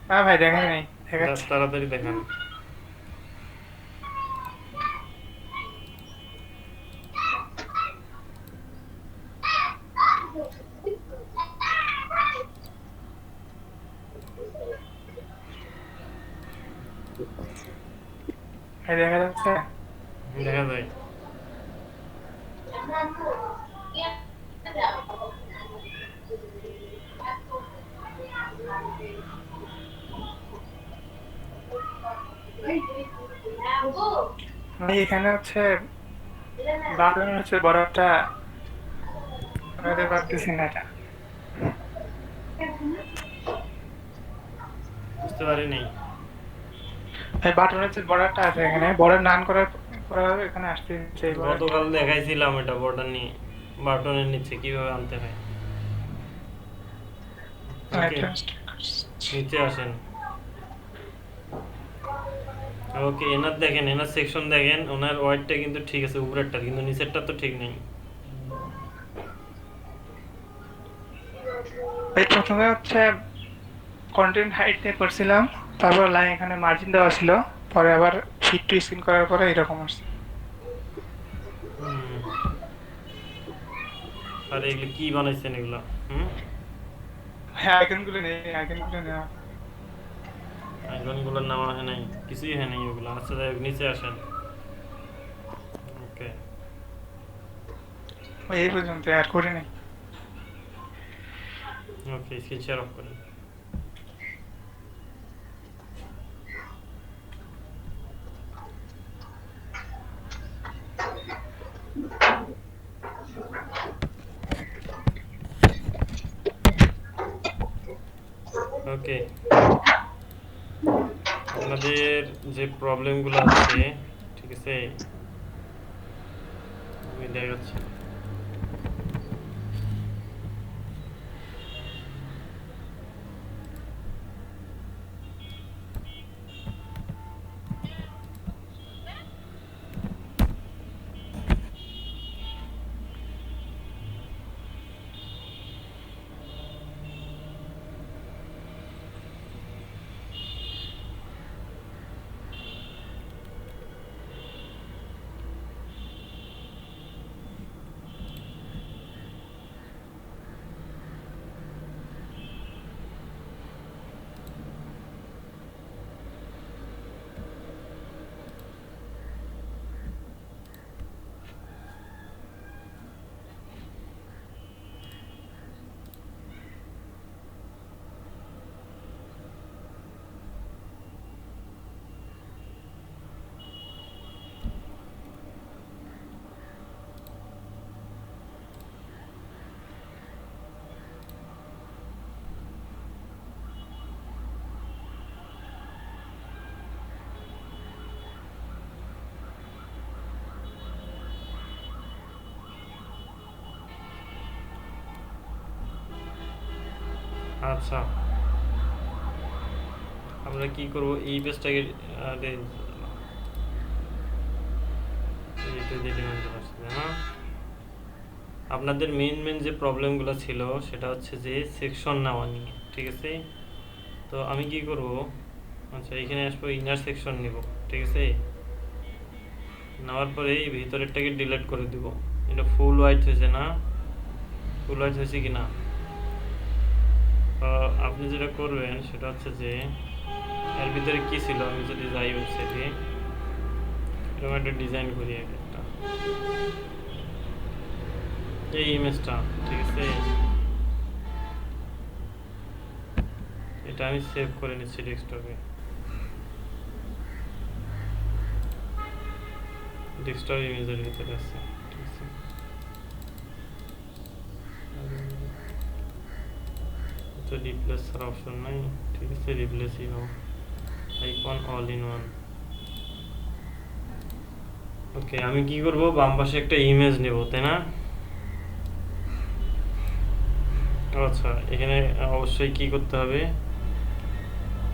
হ্যাঁ ভাই, দেখেন নাই। তাড়াতাড়ি দেখান। দেখা যাচ্ছে? দেখা যায়। এখানে হচ্ছে বাটন হচ্ছে বড়টা, পারতেছি না এটা। বুঝতে পারিনি। বাটন হচ্ছে বড়টা আছে এখানে, বড় নান করার এখানে আসতে গতকাল দেখাইছিলাম এটা বর্ডার নিয়ে, বাটনের নিচে কিভাবে আনতে হয়। নিচে আসেন। ওকে, এনার দেখেন, এনার সেকশন দেখেন, ওনার ওয়াইডটা কিন্তু ঠিক আছে উপরেরটা, কিন্তু নিচেরটা তো ঠিক নেই। প্রথমে হচ্ছে কন্টেন্ট হাইট দিয়ে করছিলাম, তারপর লাইন এখানে মার্জিন দেওয়া ছিল, পরে আবার ফিট টু স্ক্রিন করার পরে এরকম আসছে। আর এগুলো কি বানাইছেন এগুলো? হ্যাঁ আইকনগুলো নেই, আইকনগুলো নেওয়া। আইকনগুলোর নাম হয় নাই, কিছুই হয় নাই ওগুলো। আচ্ছা যাই হোক, নিচে আসেন। ওকে, ওই এই পর্যন্ত আর করে নেই। ওকে, স্ক্রিন শেয়ার অফ করেন। ওকে, আপনাদের যে প্রবলেমগুলো আছে, ঠিক আছে, আমি দেখাচ্ছি। আচ্ছা, আমরা কি করব, এই পেজটাকে আপনাদের মেন যে প্রবলেমগুলো ছিল সেটা হচ্ছে যে সেকশন নেওয়া নিয়ে, ঠিক আছে। তো আমি কি করব, আচ্ছা এখানে আসবো, ইনার সেকশন নিব, ঠিক আছে। নেওয়ার পরে এই ভিতরেরটাকে ডিলিট করে দিব। এটা ফুল হোয়াইট হয়েছে না, ফুল হোয়াইট হয়েছে কি না। আপনি যেটা করবেন সেটা হচ্ছে যে এর ভিতরে কি ছিল, আমি যদি যাই ওয়েবসাইটে, এরকম একটা ডিজাইন করি একটা, এই ইমেজটা, ঠিক আছে। এটা আমি সেভ করে নিচ্ছি ডেস্কটপে। ডেস্কটপ ইমেজের ভিতরে আছে, ঠিক আছে। তো রিপ্লেস ছাড়া অপশন নাই, ঠিক আছে, রিপ্লেসই হোক, আইকন অল ইন ওয়ান। ওকে, আমি কি করব, বাম পাশে একটা ইমেজ নেব, তাই না। আচ্ছা, এখানে অবশ্যই কি করতে হবে,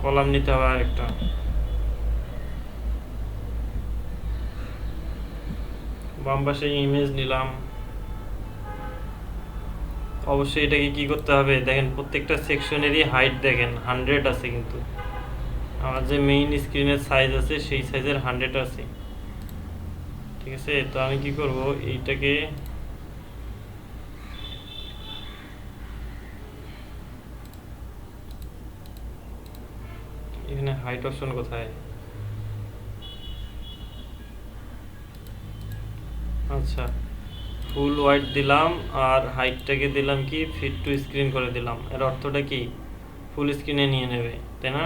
কলাম নিতে হবে আরেকটা। বাম পাশে ইমেজ নিলাম। অবশ্যই এটাকে কি করতে হবে, দেখেন প্রত্যেকটা সেকশনেরই হাইট দেখেন 100 আছে, কিন্তু আমার যে মেইন স্ক্রিনের সাইজ আছে সেই সাইজের 100 আছে, ঠিক আছে। তো আমি কি করব, এইটাকে এখানে হাইট অপশন কোথায়, আচ্ছা ফুল হোয়াইট দিলাম আর হাইটটাকে দিলাম কি ফিট টু স্ক্রিন করে দিলাম। এর অর্থটা কি, ফুল স্ক্রিনে নিয়ে নেবে, তাই না।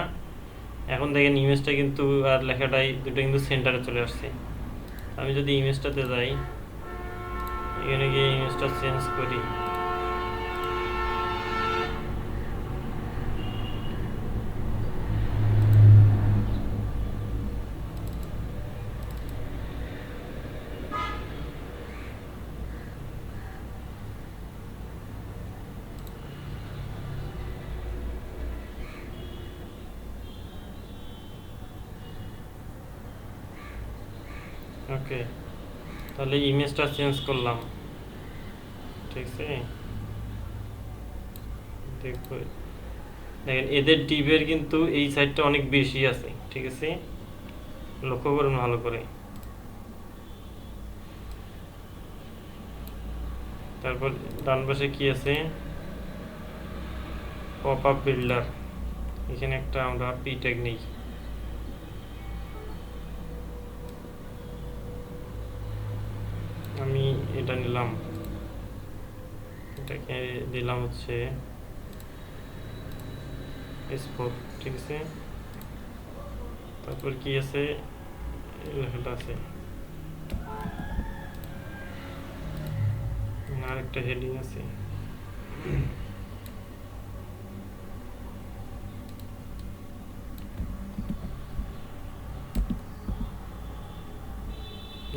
এখন দেখেন ইমেজটা কিন্তু আর লেখাটাই দুটো কিন্তু সেন্টারে চলে আসছে। আমি যদি ইমেজটাতে যাই, এখানে গিয়ে ইমেজটা চেঞ্জ করি, ওকে, তাহলে ইমেজটা চেঞ্জ করলাম, ঠিক আছে। দেখো দেখেন এদের টিপের কিন্তু এই সাইডটা অনেক বেশি আছে, ঠিক আছে, লক্ষ্য করুন ভালো করে। তারপর ডান পাশে কি আছে, পপ আপ বিল্ডার, এখানে একটা আমরা পি ট্যাগ নেই, আমি এটা নিলাম, এটাকে দিলাম হচ্ছে S4, ঠিক আছে। তারপর কি আছে, লেখাটা আছে, আরেকটা হেডিং আছে,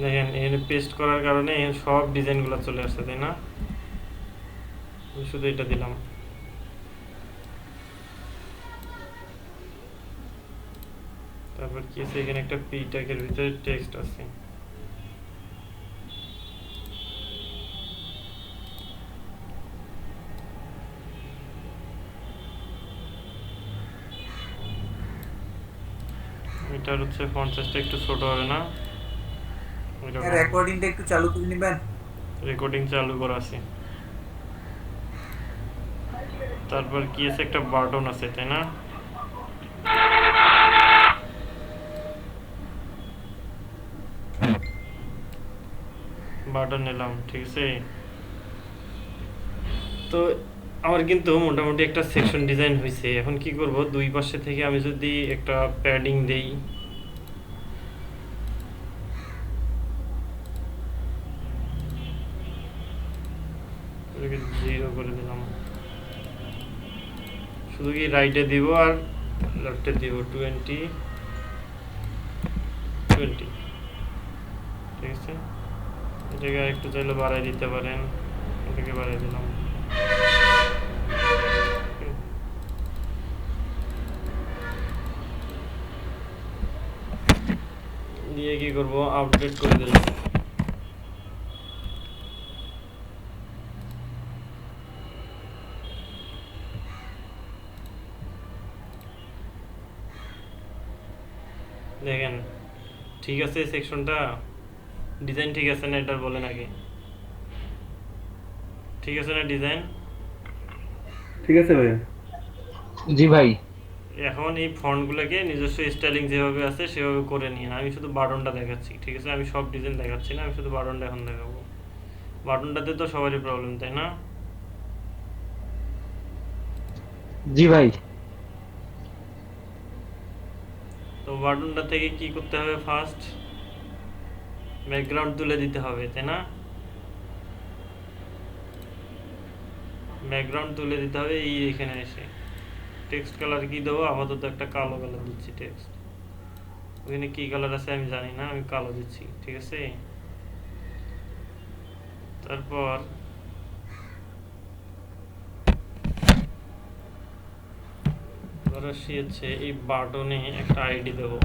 দেখেন এখানে পেস্ট করার কারণে এখানে সব ডিজাইনগুলো চলে আসছে, তাই না? আমি শুধু এটা দিলাম। তারপর কি আছে, এখানে একটা পি ট্যাগের ভিতরে টেক্সট আছে, এটার হচ্ছে ফন্ট সাইজটা একটু ছোট হবে না? রেকর্ডিংটা একটু চালু করে নেবেন। রেকর্ডিং চালু করা আছে। তারপর কি আছে, একটা বাটন আছে, তাই না? বাটন নিলাম, ঠিক আছে। তো আমার কিন্তু মোটামুটি একটা সেকশন ডিজাইন হয়েছে। এখন কি করব, দুই পাশে থেকে আমি যদি একটা প্যাডিং দেই, এটাকে 0 করে দিলাম, শুধু কি রাইটে দিব আর লেফটে দিব 20 20, ঠিক আছে। এটাকে একটু চাইলে বাড়াই দিতে পারেন, এটাকে বাড়াই দিলাম। দিয়ে কি করব, আপডেট করে দিলাম। দেখেন ঠিক আছে, সেকশনটা ডিজাইন ঠিক আছে না, এটা বলেন আগে, ঠিক আছে না ডিজাইন? ঠিক আছে ভাই। জি ভাই। এখন এই ফন্টগুলোকে নিজস্ব স্টাইলিং যেভাবে আছে সেভাবে করে নিয়ে, আমি শুধু বাটনটা দেখাচ্ছি, ঠিক আছে। আমি সব ডিজাইন দেখাচ্ছি না, আমি শুধু বাটনটা এখন দেখাবো। বাটনটাতে তো সবারই প্রবলেম, তাই না? জি ভাই। তো বাটনটা থেকে কি করতে হবে, ফার্স্ট ব্যাকগ্রাউন্ড তুলে দিতে হবে, তাই না? ব্যাকগ্রাউন্ড তুলে দিতে হবে এই এখানে এসে। টেক্সট কালার কি দেবো, আপাতত একটা কালো কালার দিচ্ছি টেক্সট। ওখানে কি কালার আছে আমি জানি না, আমি কালো দিচ্ছি, ঠিক আছে। তারপর আসি হচ্ছে এই বাটনে একটা আইডি দেবো।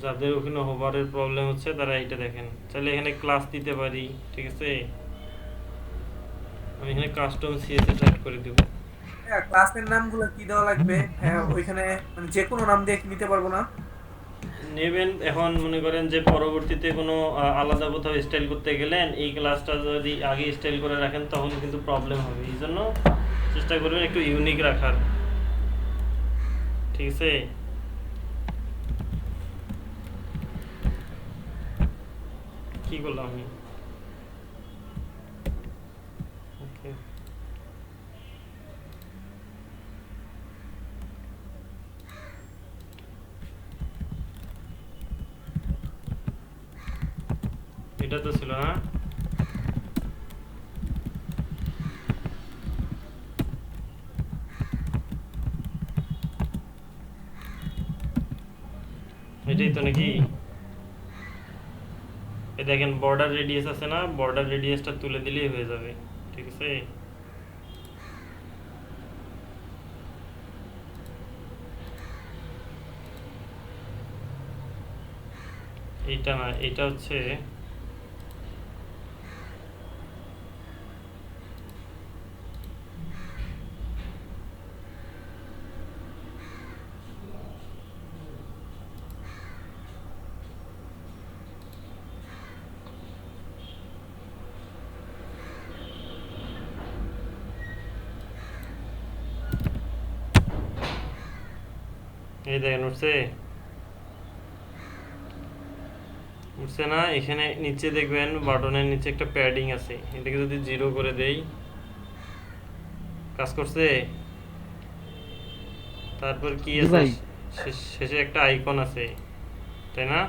যাদের ওখানে হোভারের প্রবলেম হচ্ছে তারা এইটা দেখেন, চাইলে এখানে ক্লাস দিতে পারি, ঠিক আছে। আমি এখানে কাস্টম সিএসএস অ্যাড করে দেব। হ্যাঁ, ক্লাসের নামগুলো কি দেওয়া লাগবে? হ্যাঁ, ওইখানে মানে যে কোনো নাম দিয়ে নিতে পারবো না? নেবেন। এখন মনে করেন যে পরবর্তীতে কোনো আলাদা কোথাও স্টাইল করতে গেলেন, এই ক্লাসটা যদি আগে স্টাইল করে রাখেন তখন কিন্তু প্রবলেম হবে। এই জন্য চেষ্টা করবেন একটু ইউনিক রাখার, ঠিক আছে। কি করলাম আমি, ওকে। এটা তো ছিল না, এটাই তো নাকি। এই দেখেন বর্ডার রেডিয়াস আছে না, বর্ডার রেডিয়াসটা তুলে দিলেই হয়ে যাবে, ঠিক আছে। এইটা না, এটা হচ্ছে এই দেখেন উঠছে উঠছে না। এখানে নিচে দেখবেন বাটনের নিচে একটা প্যাডিং আছে, এটাকে যদি 0 করে দেই, কাজ করছে? তারপর কি আছে, শেষে একটা আইকন আছে, তাই না?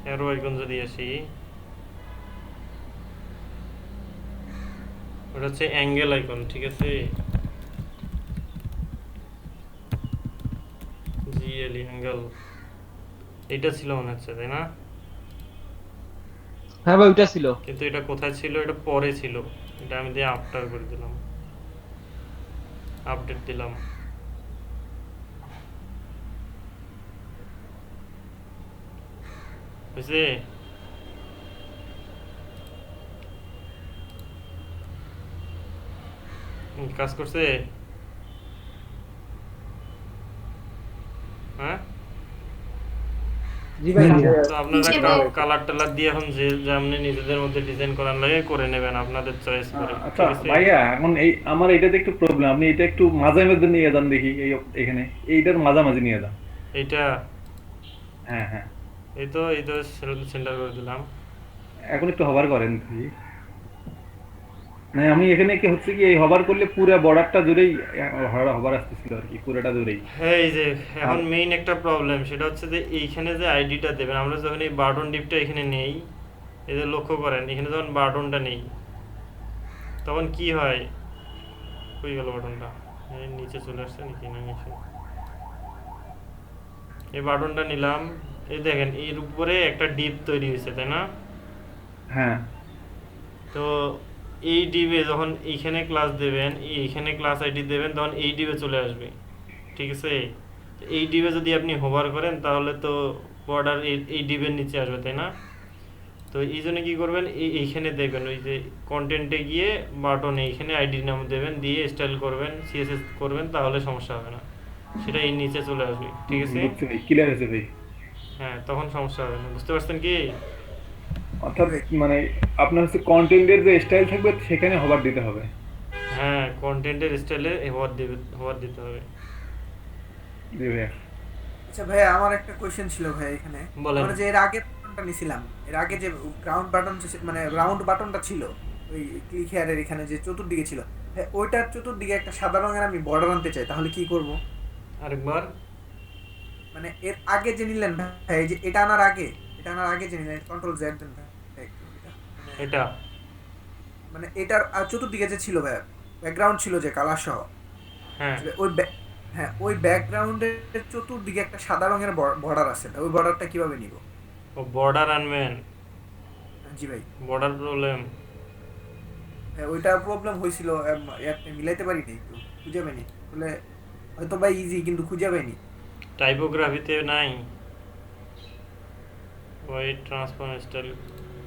অ্যারো আইকন যদি আসি, ওটা হচ্ছে অ্যাঙ্গেল আইকন, ঠিক আছে? জিএলই অ্যাঙ্গেল, এটা ছিল মনে হচ্ছে, তাই না? হ্যাঁ ভাই ওটা ছিল, কিন্তু এটা কোথায় ছিল? এটা পরে ছিল। এটা আমি দিয়ে আফটার করে দিলাম, আপডেট দিলাম। বুঝছে? কাজ করছে? হ্যাঁ, জি ভাই তো আপনারা কালার টালার দিয়ে এখন যে আপনি নিজেদের মধ্যে ডিজাইন করার লাগে করে নেবেন আপনাদের চয়েস করে, আচ্ছা ঠিক আছে? ভাইয়া, এখন এই আমার এটাতে একটু প্রবলেম, আপনি এটা একটু মাঝামাঝি নিয়ে যান দেখি, এখানে এইটার মাঝামাঝি নিয়ে যান। এইটা, হ্যাঁ হ্যাঁ, এই তো সেন্টার করে দিলাম। এখন একটু হবার করেন দেখি। না আমি এখানে কি হচ্ছে কি, এই হবার করলে পুরো বর্ডারটা জুড়েই হবার আসতেছিল আর কি, পুরোটা জুড়েই। হ্যাঁ, এই যে এখন মেইন একটা প্রবলেম, সেটা হচ্ছে যে এইখানে যে আইডিটা দেবেন, আমরা যখন এই বাটন ডিপটা এখানে নেই, এই যে লক্ষ্য করেন এখানে যখন বাটনটা নেই তখন কি হয়, কই গেল বাটনটা? এই নিচে চলে আসছে নাকি? না, নিচে। এই বাটনটা নিলাম, এই দেখেন এর উপরে একটা ডিপ তৈরি হয়েছে, তাই না? হ্যাঁ, তো এই ডিবে যখন এইখানে ক্লাস দেবেন, এইখানে ক্লাস আইডি দেবেন, তখন এই ডিবে চলে আসবে, ঠিক আছে? তো এই ডিবে যদি আপনি হোভার করেন তাহলে তো বর্ডার এই ডিবের নিচে আসবে, তাই না? তো এই জন্য কী করবেন, এইখানে দেখবেন ওই যে কন্টেন্টে গিয়ে বাটনে এইখানে আইডি নাম দেবেন, দিয়ে স্টাইল করবেন, সিএসএস করবেন, তাহলে সমস্যা হবে না, সেটা এই নিচে চলে আসবে, ঠিক আছে? বুঝছি ভাই, ক্লিয়ার হয়েছে ভাই। হ্যাঁ, তখন সমস্যা হবে না, বুঝতে পারছেন কি? অর্থাৎ মানে আপনার হচ্ছে কন্টেন্টের যে স্টাইল থাকবে সেখানে হবার দিতে হবে। হ্যাঁ, কন্টেন্টের স্টাইলে হোভার দিতে হবে। জি ভাইয়া। আচ্ছা ভাইয়া, আমার একটা কোশ্চেন ছিল ভাই এখানে। বলেন। আমরা যে এর আগে বাটনটা নিছিলাম, এর আগে যে গ্রাউন্ড বাটন, মানে রাউন্ড বাটনটা ছিল, ওই ক্লিক হেয়ারের এখানে যে চতুর্দিকে ছিল, ভাই ওইটার চতুর্দিকে একটা সাদা রঙের আমি বর্ডার আনতে চাই, তাহলে কি করব? আরেকবার। মানে এর আগে যে নিলেন ভাই, এই যে এটা আনার আগে যে নিলেন, কন্ট্রোল জেড দেন ভাই একটু এটা মানে এটার চতুর্দিকে যে ছিল ভাই, ব্যাকগ্রাউন্ড ছিল যে কালার সহ, হ্যাঁ, ওই হ্যাঁ ওই ব্যাকগ্রাউন্ডের চতুর্দিকে একটা সাদা রঙের বর্ডার আছে, ওই বর্ডারটা কিভাবে নিব? ও বর্ডার আনবেন? জি ভাই, বর্ডার প্রবলেম। হ্যাঁ ওইটা প্রবলেম হয়েছিল, মিলাইতে পারিনি, একটু খুঁজে পাইনি, বলে হয়তো ভাই ইজি, কিন্তু খুঁজে পাইনি। টাইপোগ্রাফিতে নাই? ওই ট্রান্সফর্ম স্টাইল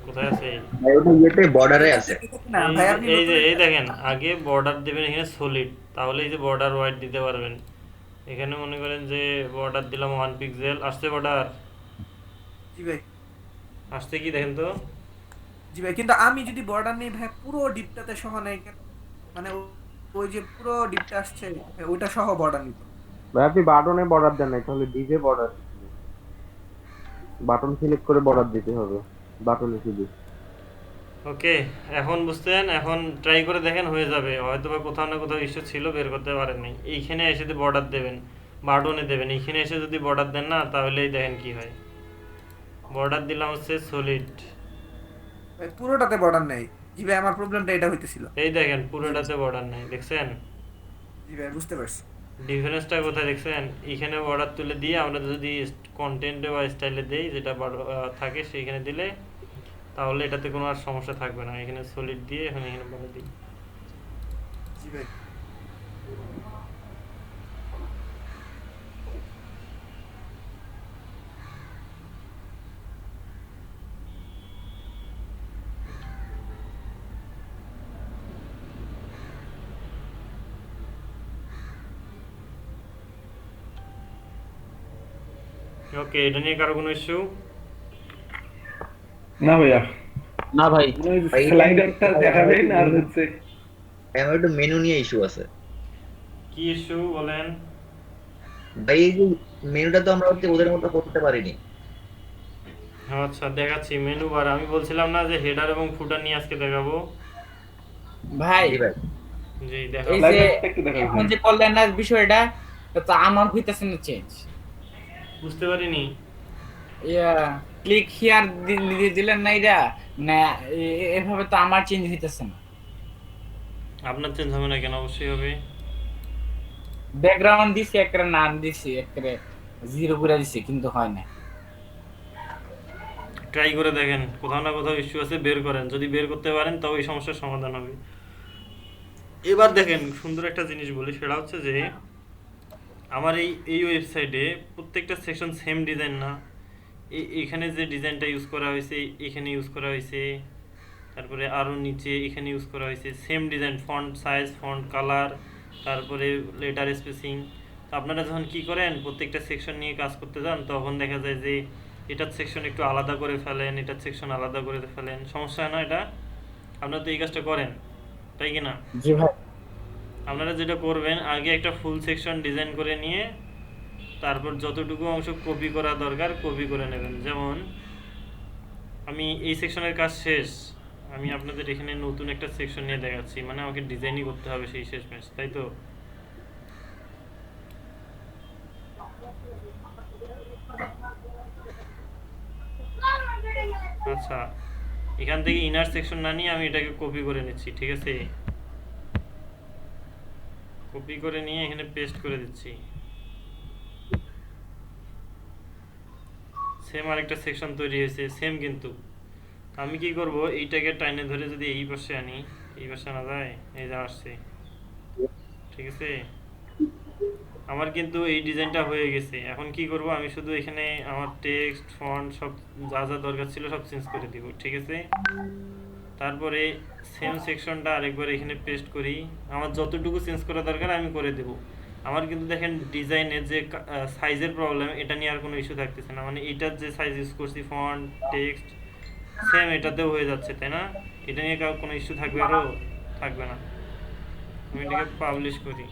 কোথায় আছে? ভাই ওটা ইয়েতে বর্ডারে আছে। না ভাই, আপনি এই যে এই দেখেন, আগে বর্ডার দেবেন এখানে সলিড, তাহলে এই যে বর্ডার হোয়াইট দিতে পারবেন। এখানে মনে করেন যে বর্ডার দিলাম 1 পিক্সেল, আসছে বর্ডার? জি ভাই, আসছে কি দেখেন তো? জি ভাই, কিন্তু আমি যদি বর্ডার নেই ভাই, পুরো ডিপটাতে সহ নেই কেন? মানে ওই যে পুরো ডিপটা আসছে, ওইটা সহ বর্ডার নিব। ভাই আপনি বাটনে বর্ডার দেন নাই, তাহলে ডিজে বর্ডার, বাটন সিলেক্ট করে বর্ডার দিতে হবে বাটনে শুধু। ওকে, এখন বুঝতেন, এখন ট্রাই করে দেখেন, হয়ে যাবে হয়তো, বা কোথাও না কোথাও ইস্যু ছিল, বের করতে পারেন নাই। এইখানে এসে যদি বর্ডার দেবেন, বাটনে দেবেন, এইখানে এসে যদি বর্ডার দেন না, তাহলেই দেখেন কি হয়। বর্ডার দিলাম হচ্ছে সলিড, ভাই পুরোটাতে বর্ডার নেই। জি ভাই, আমার প্রবলেমটা এটা হইতেছিল। এই দেখেন পুরোটাতে বর্ডার নাই, দেখছেন? জি ভাই, বুঝতে পারছি। ডিফারেন্সটা কোথায় দেখছেন? এখানে বর্ডার তুলে দিয়ে আমরা যদি কন্টেন্টে বা স্টাইলে দেই, যেটা থাকে সেইখানে দিলে, তাহলে এটাতে কোনো আর সমস্যা থাকবে না। এখানে সলিড দিয়ে এখানে বর্ডার দিই। জি ভাই, ওকে, এটা নিয়ে কারো কোনো ইস্যু? না ভাইয়া, না ভাই, স্লাইডারটা দেখাবেন আর হচ্ছে আমার একটু মেনু নিয়ে ইস্যু আছে কি ইস্যু বলেন? ভাই। এই যে মেনুটা তো আমরা হচ্ছে ওদের মতো করতে পারিনি। আচ্ছা দেখাচ্ছি মেনু বার। আমি বলছিলাম না যে হেডার এবং ফুটার নিয়ে আজকে দেখাবো। ভাই জি ভাই, জি দেখাবো। এই যে এখন যে করলেন না বিষয়টা, তো আমার হইতাছে না চেঞ্জ। বুঝতে পারিনি। ইয়া ক্লিক হিয়ার দিলেন না এটা, না এভাবে তো আমার চেঞ্জ হইতাছে না। আপনার চেঞ্জ হবে না কেন? অবশ্যই হবে। ব্যাকগ্রাউন্ড দিছি, একটা নাম দিছি, একটা জিরো করে দিছি, কিন্তু হয় না। ট্রাই করে দেখেন, কোথাও না কোথাও ইস্যু আছে, বের করেন। যদি বের করতে পারেন তবে এই সমস্যার সমাধান হবে। এবার দেখেন সুন্দর একটা জিনিস বলি, সেটা হচ্ছে যে আমার এই ওয়েবসাইটে প্রত্যেকটা সেকশন সেম ডিজাইন না। এখানে যে ডিজাইনটা ইউজ করা হয়েছে এখানে ইউজ করা হয়েছে, তারপরে আরও নিচে এখানে ইউজ করা হয়েছে same design, font size, font colour, তারপরে লেটার স্পেসিং। তো আপনারা যখন কি করেন, প্রত্যেকটা সেকশন নিয়ে কাজ করতে যান, তখন দেখা যায় যে এটার সেকশন একটু আলাদা করে ফেলেন, এটার সেকশন আলাদা করে ফেলেন, সমস্যা হয় না? এটা আপনারা তো এই কাজটা করেন, তাই কি না? জি ভাই। আপনারা যেটা করবেন, আগে একটা ফুল সেকশন ডিজাইন করে নিয়ে তারপর যতটুকু অংশ কপি করা দরকার কপি করে নেবেন। যেমন আমি এই সেকশনের কাজ শেষ, আমি আপনাদের এখানে নতুন একটা সেকশন নিয়ে দেখাচ্ছি, মানে আমাকে ডিজাইনই করতে হবে সেই শেষ ম্যাচ, তাই তো? আচ্ছা, এখান থেকে ইনার সেকশন না নিয়ে আমি এটাকে কপি করে নিচ্ছি, ঠিক আছে? কপি করে নিয়ে এখানে পেস্ট করে দিচ্ছি। সেম আরেকটা সেকশন তৈরি হয়েছে, সেম। কিন্তু আমি কি করব, এইটাকে টাইনে ধরে যদি এই পাশে আনি, এই পাশে আনা যায়? এই যে আসছে, ঠিক আছে? আমার কিন্তু এই ডিজাইনটা হয়ে গেছে। এখন কি করব, আমি শুধু এখানে আমার টেক্সট, ফন্ট সব যা যা দরকার ছিল সব চেঞ্জ করে দিব, ঠিক আছে? তারপরে সেম সেকশনটা আরেকবার এখানে পেস্ট করি, আমার যতটুকু চেঞ্জ করা দরকার আমি করে দেব। আমার কিন্তু দেখেন ডিজাইনের যে সাইজের প্রবলেম, এটা নিয়ে আর কোনো ইস্যু থাকতেছে না। মানে এটার যে সাইজ ইউজ করছি, ফন্ট, টেক্সট সেম এটাতেও হয়ে যাচ্ছে, তাই না? এটা নিয়ে কোনো ইস্যু থাকবে? আরও থাকবে না। আমি এটাকে পাবলিশ করি।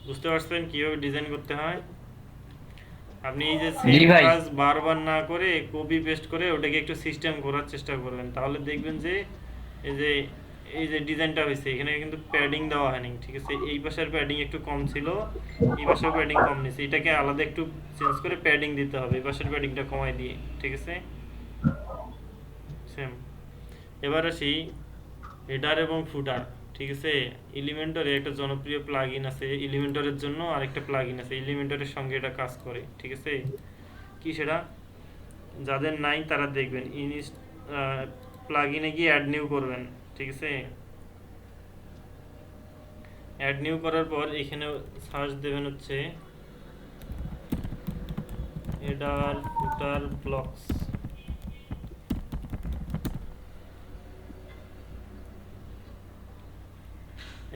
বুঝতে পারছেন কিভাবে ডিজাইন করতে হয়? আপনি এই যে সেম কাজ বারবার না করে কপি পেস্ট করে ওটাকে একটু সিস্টেম করার চেষ্টা করবেন, তাহলে দেখবেন যে এই যে ডিজাইনটা হয়েছে, এখানে কিন্তু প্যাডিং দেওয়া হয়নি, ঠিক আছে? এই পাশের প্যাডিং একটু কম ছিল, এই পাশের প্যাডিং কম নিয়েছে, এটাকে আলাদা একটু চেঞ্জ করে প্যাডিং দিতে হবে, এই পাশের প্যাডিংটা কমাই দিয়ে, ঠিক আছে? সেম। এবার আসি হেডার এবং ফুটার, ঠিক আছে? এলিমেন্টরে একটা জনপ্রিয় প্লাগইন আছে, এলিমেন্টরের জন্য আরেকটা প্লাগইন আছে, এলিমেন্টরের সঙ্গে এটা কাজ করে, ঠিক আছে? কি সেটা? যাদের নাই তারা দেখবেন, প্লাগইনে গিয়ে অ্যাড নিউ করবেন, ঠিক আছে? অ্যাড নিউ করার পর এখানে সার্চ দেবেন হচ্ছে হেডার ফুটার ব্লকস।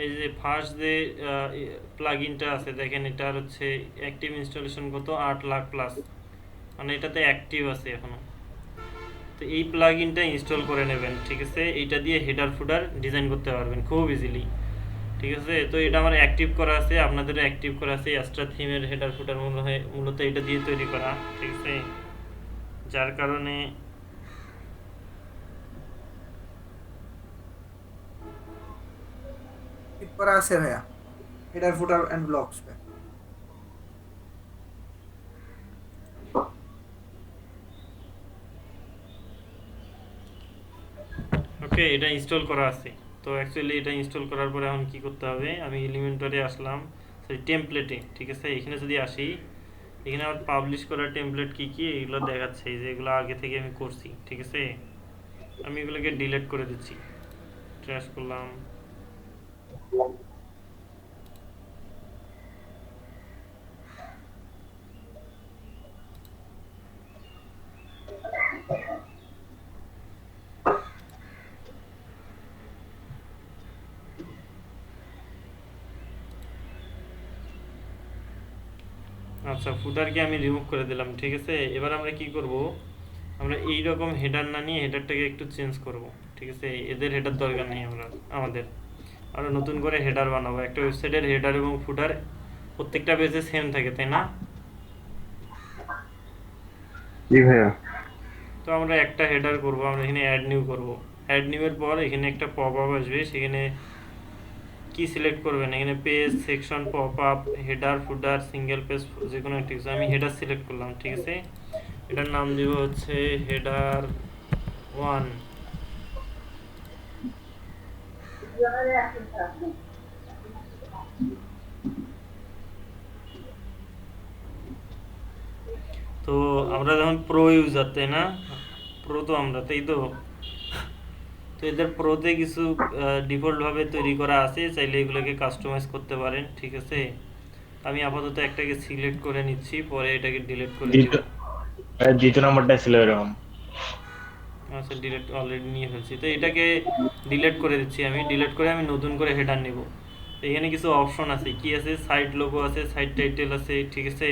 এই যে ফার্স্ট যে প্লাগইনটা আছে দেখেন, এটার হচ্ছে অ্যাক্টিভ ইনস্টলেশন কত? 8 লাখ প্লাস, মানে এটাতে অ্যাক্টিভ আছে এখনো। তো এই প্লাগইনটা ইনস্টল করে নেবেন, ঠিক আছে? এইটা দিয়ে হেডার ফুটার ডিজাইন করতে পারবেন খুব ইজিলি, ঠিক আছে? তো এটা আমার অ্যাক্টিভ করা আছে, আপনাদেরও অ্যাক্টিভ করা আছে। অ্যাস্ট্রা থিমের হেডার ফুটার মূলত এটা দিয়ে তৈরি করা, ঠিক আছে? যার কারণে করা আছে ভাইয়া, হেডার ফুটার এন্ড ব্লকস। ওকে, এটা ইনস্টল করা আছে। তো অ্যাকচুয়ালি এটা ইনস্টল করার পরে এখন কি করতে হবে, আমি এলিমেন্টরে আসলাম, সরি টেমপ্লেটে, ঠিক আছে? এখানে যদি আসি, এখানে আমার পাবলিশ করা টেমপ্লেট কি কি এগুলো দেখাচ্ছে, যে এগুলো আগে থেকে আমি করছি, ঠিক আছে? আমি এগুলোকে ডিলিট করে দিচ্ছি, ট্র্যাশ করলাম। আচ্ছা, ফুটারকে আমি রিমুভ করে দিলাম, ঠিক আছে। এবার আমরা কি করব, আমরা এই রকম হেডার না নিয়ে হেডারটাকে একটু চেঞ্জ করব, ঠিক আছে। এদের হেডার দরকার নেই আমাদের আমরা নতুন করে হেডার বানাবো। একটা ওয়েবসাইটের হেডার এবং ফুটার প্রত্যেকটা পেজে সেম থাকে, তাই না? জি ভাইয়া। তো আমরা একটা হেডার করব, আমরা এখানে অ্যাড নিউ করব। অ্যাড নিউ এর পর এখানে একটা পপ আপ আসবে, সেখানে কি সিলেক্ট করবেন, এখানে page, section, pop up, header, footer, single page, যে কোনো একটা কিছু। আমি হেডার সিলেক্ট করলাম, ঠিক আছে। এটার নাম দিব হচ্ছে হেডার 1। তো আমরা যখন প্রো ইউজার, তাই না? প্রো তো আমরা, তাই তো। তো এদের প্রোতে কিছু ডিফল্ট ভাবে তৈরি করা আছে, চাইলে এগুলোকে কাস্টমাইজ করতে পারেন, ঠিক আছে। আমি আপাতত একটাকে সিলেক্ট করে নিচ্ছি, পরে এটাকে ডিলিট করে দিব। দ্বিতীয় নাম্বারটা ছিল এরকম। আচ্ছা, ডিলিট অলরেডি নিয়ে ফেলছি, তো এটাকে ডিলিট করে দিচ্ছি। আমি ডিলিট করে আমি নতুন করে হেডার নেব। এখানে কিছু অপশন আছে, কি আছে, সাইট লোগো আছে, সাইট টাইটেল আছে, ঠিক আছে।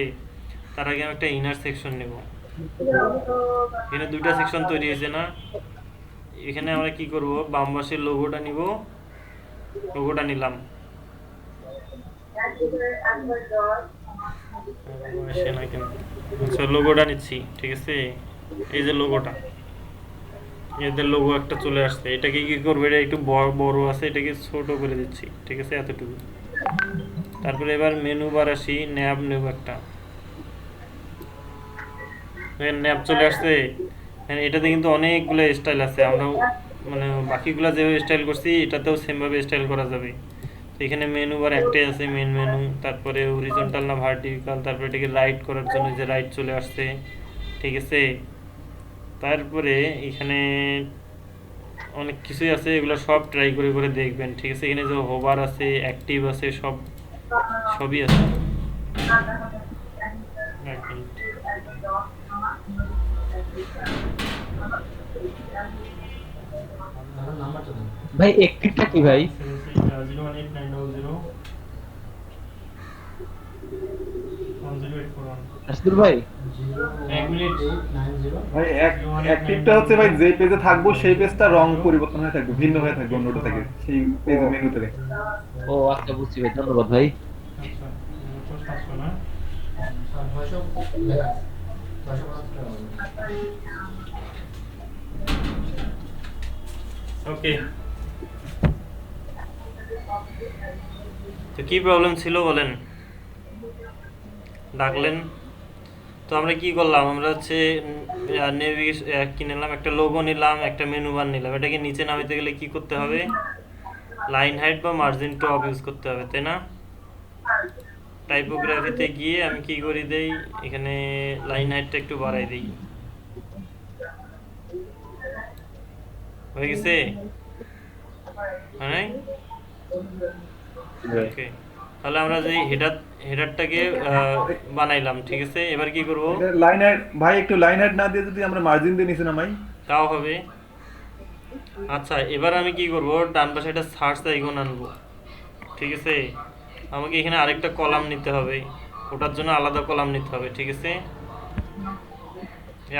তার আগে আমি একটা ইনার সেকশন নেব। এখানে দুইটা সেকশন তৈরি হয়েছে না? এখানে আমরা কি করব, বাম পাশের লোগোটা নিব, লোগোটা নিলাম। আচ্ছা, লোগোটা নিচ্ছি, ঠিক আছে। এই যে লোগোটা, এদের লোগো একটা চলে আসছে। এটাকে কি করবো, এটা একটু বড় আছে, এটাকে ছোট করে দিচ্ছি, ঠিক আছে, এতটুকু। তারপরে এবার মেনু বার আসি, ন্যাব নেব একটা, ন্যাব চলে আসছে। এটাতে কিন্তু অনেকগুলো স্টাইল আছে, আমরা মানে বাকিগুলো যেভাবে স্টাইল করছি এটাতেও সেমভাবে স্টাইল করা যাবে। তো এখানে মেনু বার একটাই আছে, মেন মেনু, তারপরে হরিজন্টাল না ভার্টিক্যাল, তারপরে এটাকে রাইট করার জন্য যে রাইট চলে আসছে, ঠিক আছে। তারপরে এখানে অনেক কিছুই আছে, এগুলো সব ট্রাই করে করে দেখবেন, ঠিক আছে। এখানে যে হোভার আছে, অ্যাক্টিভ আছে, সবই আছে। ভাই অ্যাক্টিভটা কি ভাই? 01890010841 রাসেল ভাই, এক মিনিট ভাই অ্যাক্টিভটা হচ্ছে ভাই যে পেজে থাকবো সেই পেজটা রং পরিবর্তন হয়ে থাকবে, ভিন্ন হয়ে থাকবে অন্যটা থেকে, সেই পেজের মেনুতে। ও আচ্ছা, বুঝছি ভাই, ধন্যবাদ ভাই। ওকে, তো কি প্রবলেম ছিল বলেন, ডাকলেন। তো আমরা কি করলাম, আমরা হচ্ছে কি নিলাম, একটা লোগো নিলাম, একটা মেনু বার নিলাম। এটাকে নিচে নামাইতে গেলে কি করতে হবে, লাইন হাইট বা মার্জিন টু অফ ইউজ করতে হবে, তাই না? টাইপোগ্রাফিতে গিয়ে আমি কি করি দেই, এখানে লাইন হাইটটা একটু বাড়াই দেই, হয়ে গেছে। হ্যাঁ, ওকে, তাহলে আমরা যে হেডারটাকে বানাইলাম, ঠিক আছে। এবার কি করব, লাইন হাইট ভাই একটু লাইন হাইট না দিয়ে যদি আমরা মার্জিন দিয়ে নিচে নামাই তাও হবে। আচ্ছা, এবার আমি কি করব, ডান পাশে একটা সার্চ আইকন আনবো, ঠিক আছে। আমাকে এখানে আরেকটা কলাম নিতে হবে, ওটার জন্য আলাদা কলাম নিতে হবে, ঠিক আছে।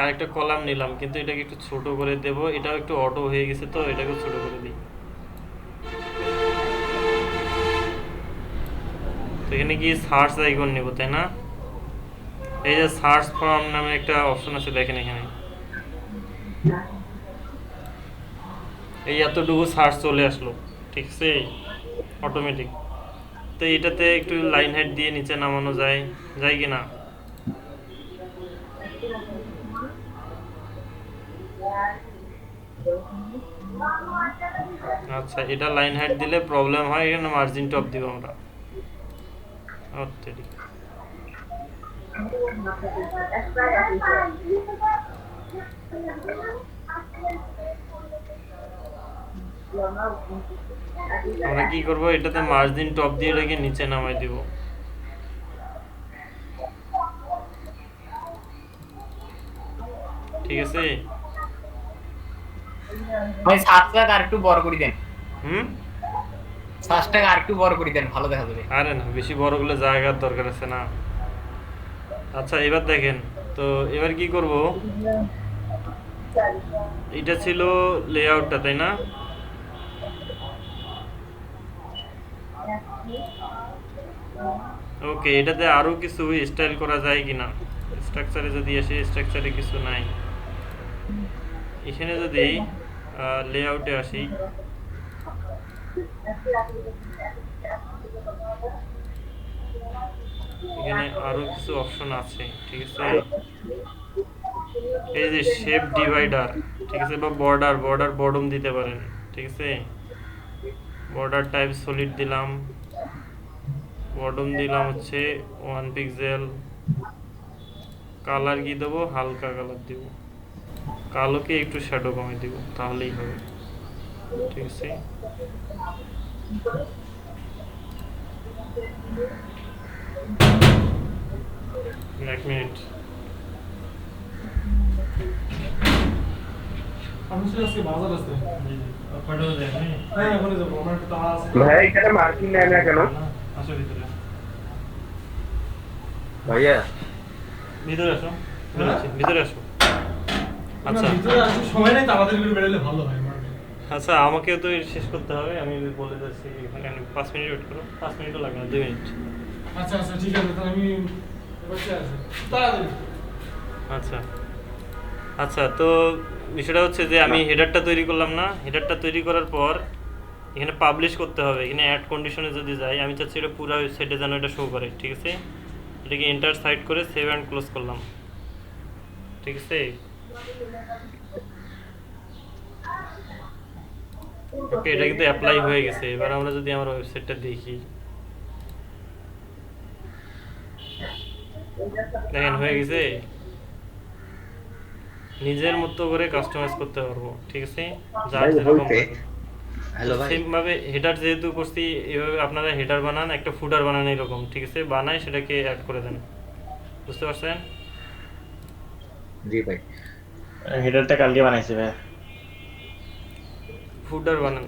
আরেকটা কলাম নিলাম, কিন্তু এটাকে একটু ছোট করে দেব। এটাও একটু অটো হয়ে গেছে, তো এটাকে ছোট করে দিই। এখানে কি সার্চ আইকন নেব, তাই না? এই যে সার্চ ফর্ম নামে একটা অপশন আছে, দেখেন এখানে এই এতটুকু সার্চ চলে আসলো, ঠিক আছে, অটোমেটিক। তো এটাতে একটু লাইন হাইট দিয়ে নিচে নামানো যায় কি না? আচ্ছা, এটা লাইন হাইট দিলে প্রবলেম হয়, এখানে মার্জিন টপ দিব আমরা। আমরা কি করব, এটাতে মার্জিন টপ দিয়ে রেখে নিচে নামাই দিব। ঠিক আছে, ভাই সার্চটা আরেকটু বড় করে দেন। সার্চটা আরেকটু বড় করে দেন, ভালো দেখা যাবে। আরে না, বেশি বড় করলে জায়গার দরকার আছে না। আচ্ছা এবার দেখেন, তো এবার কি করব, এটা ছিল লেআউটটা তাই না? ওকে, এটাতে আরো কিছু স্টাইল করা যায় কিনা, স্ট্রাকচারে যদি আসে, স্ট্রাকচারে কিছু নাই। এখানে যদি লেআউটে আসি, এখানে আরো কিছু অপশন আছে, ঠিক আছে। এই যে শেপ ডিভাইডার, ঠিক আছে, বা বর্ডার বর্ডম দিতে পারেন, ঠিক আছে। বর্ডার টাইপ সলিড দিলাম, বর্ডম দিলাম হচ্ছে 1 পিক্সেল, কালার কি দেবো, হালকা কালার দিব, কালোকে একটু শ্যাডো কমে দিব, তাহলেই হবে, ঠিক আছে। এক মিনিট, ভাই এখানে মার্কিং নেয় না কেন? ভাইয়া ভিতরে আসো, ভিতরে আসো। আচ্ছা সময় নেই, তাড়াতাড়ি করে বেরোলে ভালো হয়। আচ্ছা, আমাকেও তো শেষ করতে হবে, আমি বলে যাচ্ছি এখানে 5 মিনিট ওয়েট করো, 5 মিনিটও লাগবে না, 2 মিনিট। আচ্ছা আচ্ছা ঠিক আছে, তাহলে আমি বসে আছি তাড়াতাড়ি। আচ্ছা আচ্ছা, তো বিষয়টা হচ্ছে যে আমি হেডারটা তৈরি করলাম না, হেডারটা তৈরি করার পর এখানে পাবলিশ করতে হবে। এখানে অ্যাড কন্ডিশনে যদি যাই, আমি চাচ্ছি এটা পুরো ওয়েবসাইটে যেন এটা শো করে, ঠিক আছে। এটাকে এন্টার সাইড করে সেভ অ্যান্ড ক্লোজ করলাম, ঠিক আছে। ওকে, এটা কিন্তু অ্যাপ্লাই হয়ে গেছে। এবার আমরা যদি আমার ওয়েবসাইটটা দেখি, দেখেন হয়ে গেছে। নিজের মতো করে কাস্টমাইজ করতে পারবো, ঠিক আছে, যার যেরকম হ্যালো ভাই, সেম ভাবে হেডার যেহেতু করছি, এইভাবে আপনারা হেডার বানান, একটা ফুটার বানান, এরকম, ঠিক আছে, বানাই সেটাকে অ্যাড করে দেন, বুঝতে পারছেন? জি ভাই, হেডারটা কালকে বানাইছি ভাই। ফুটার বানান।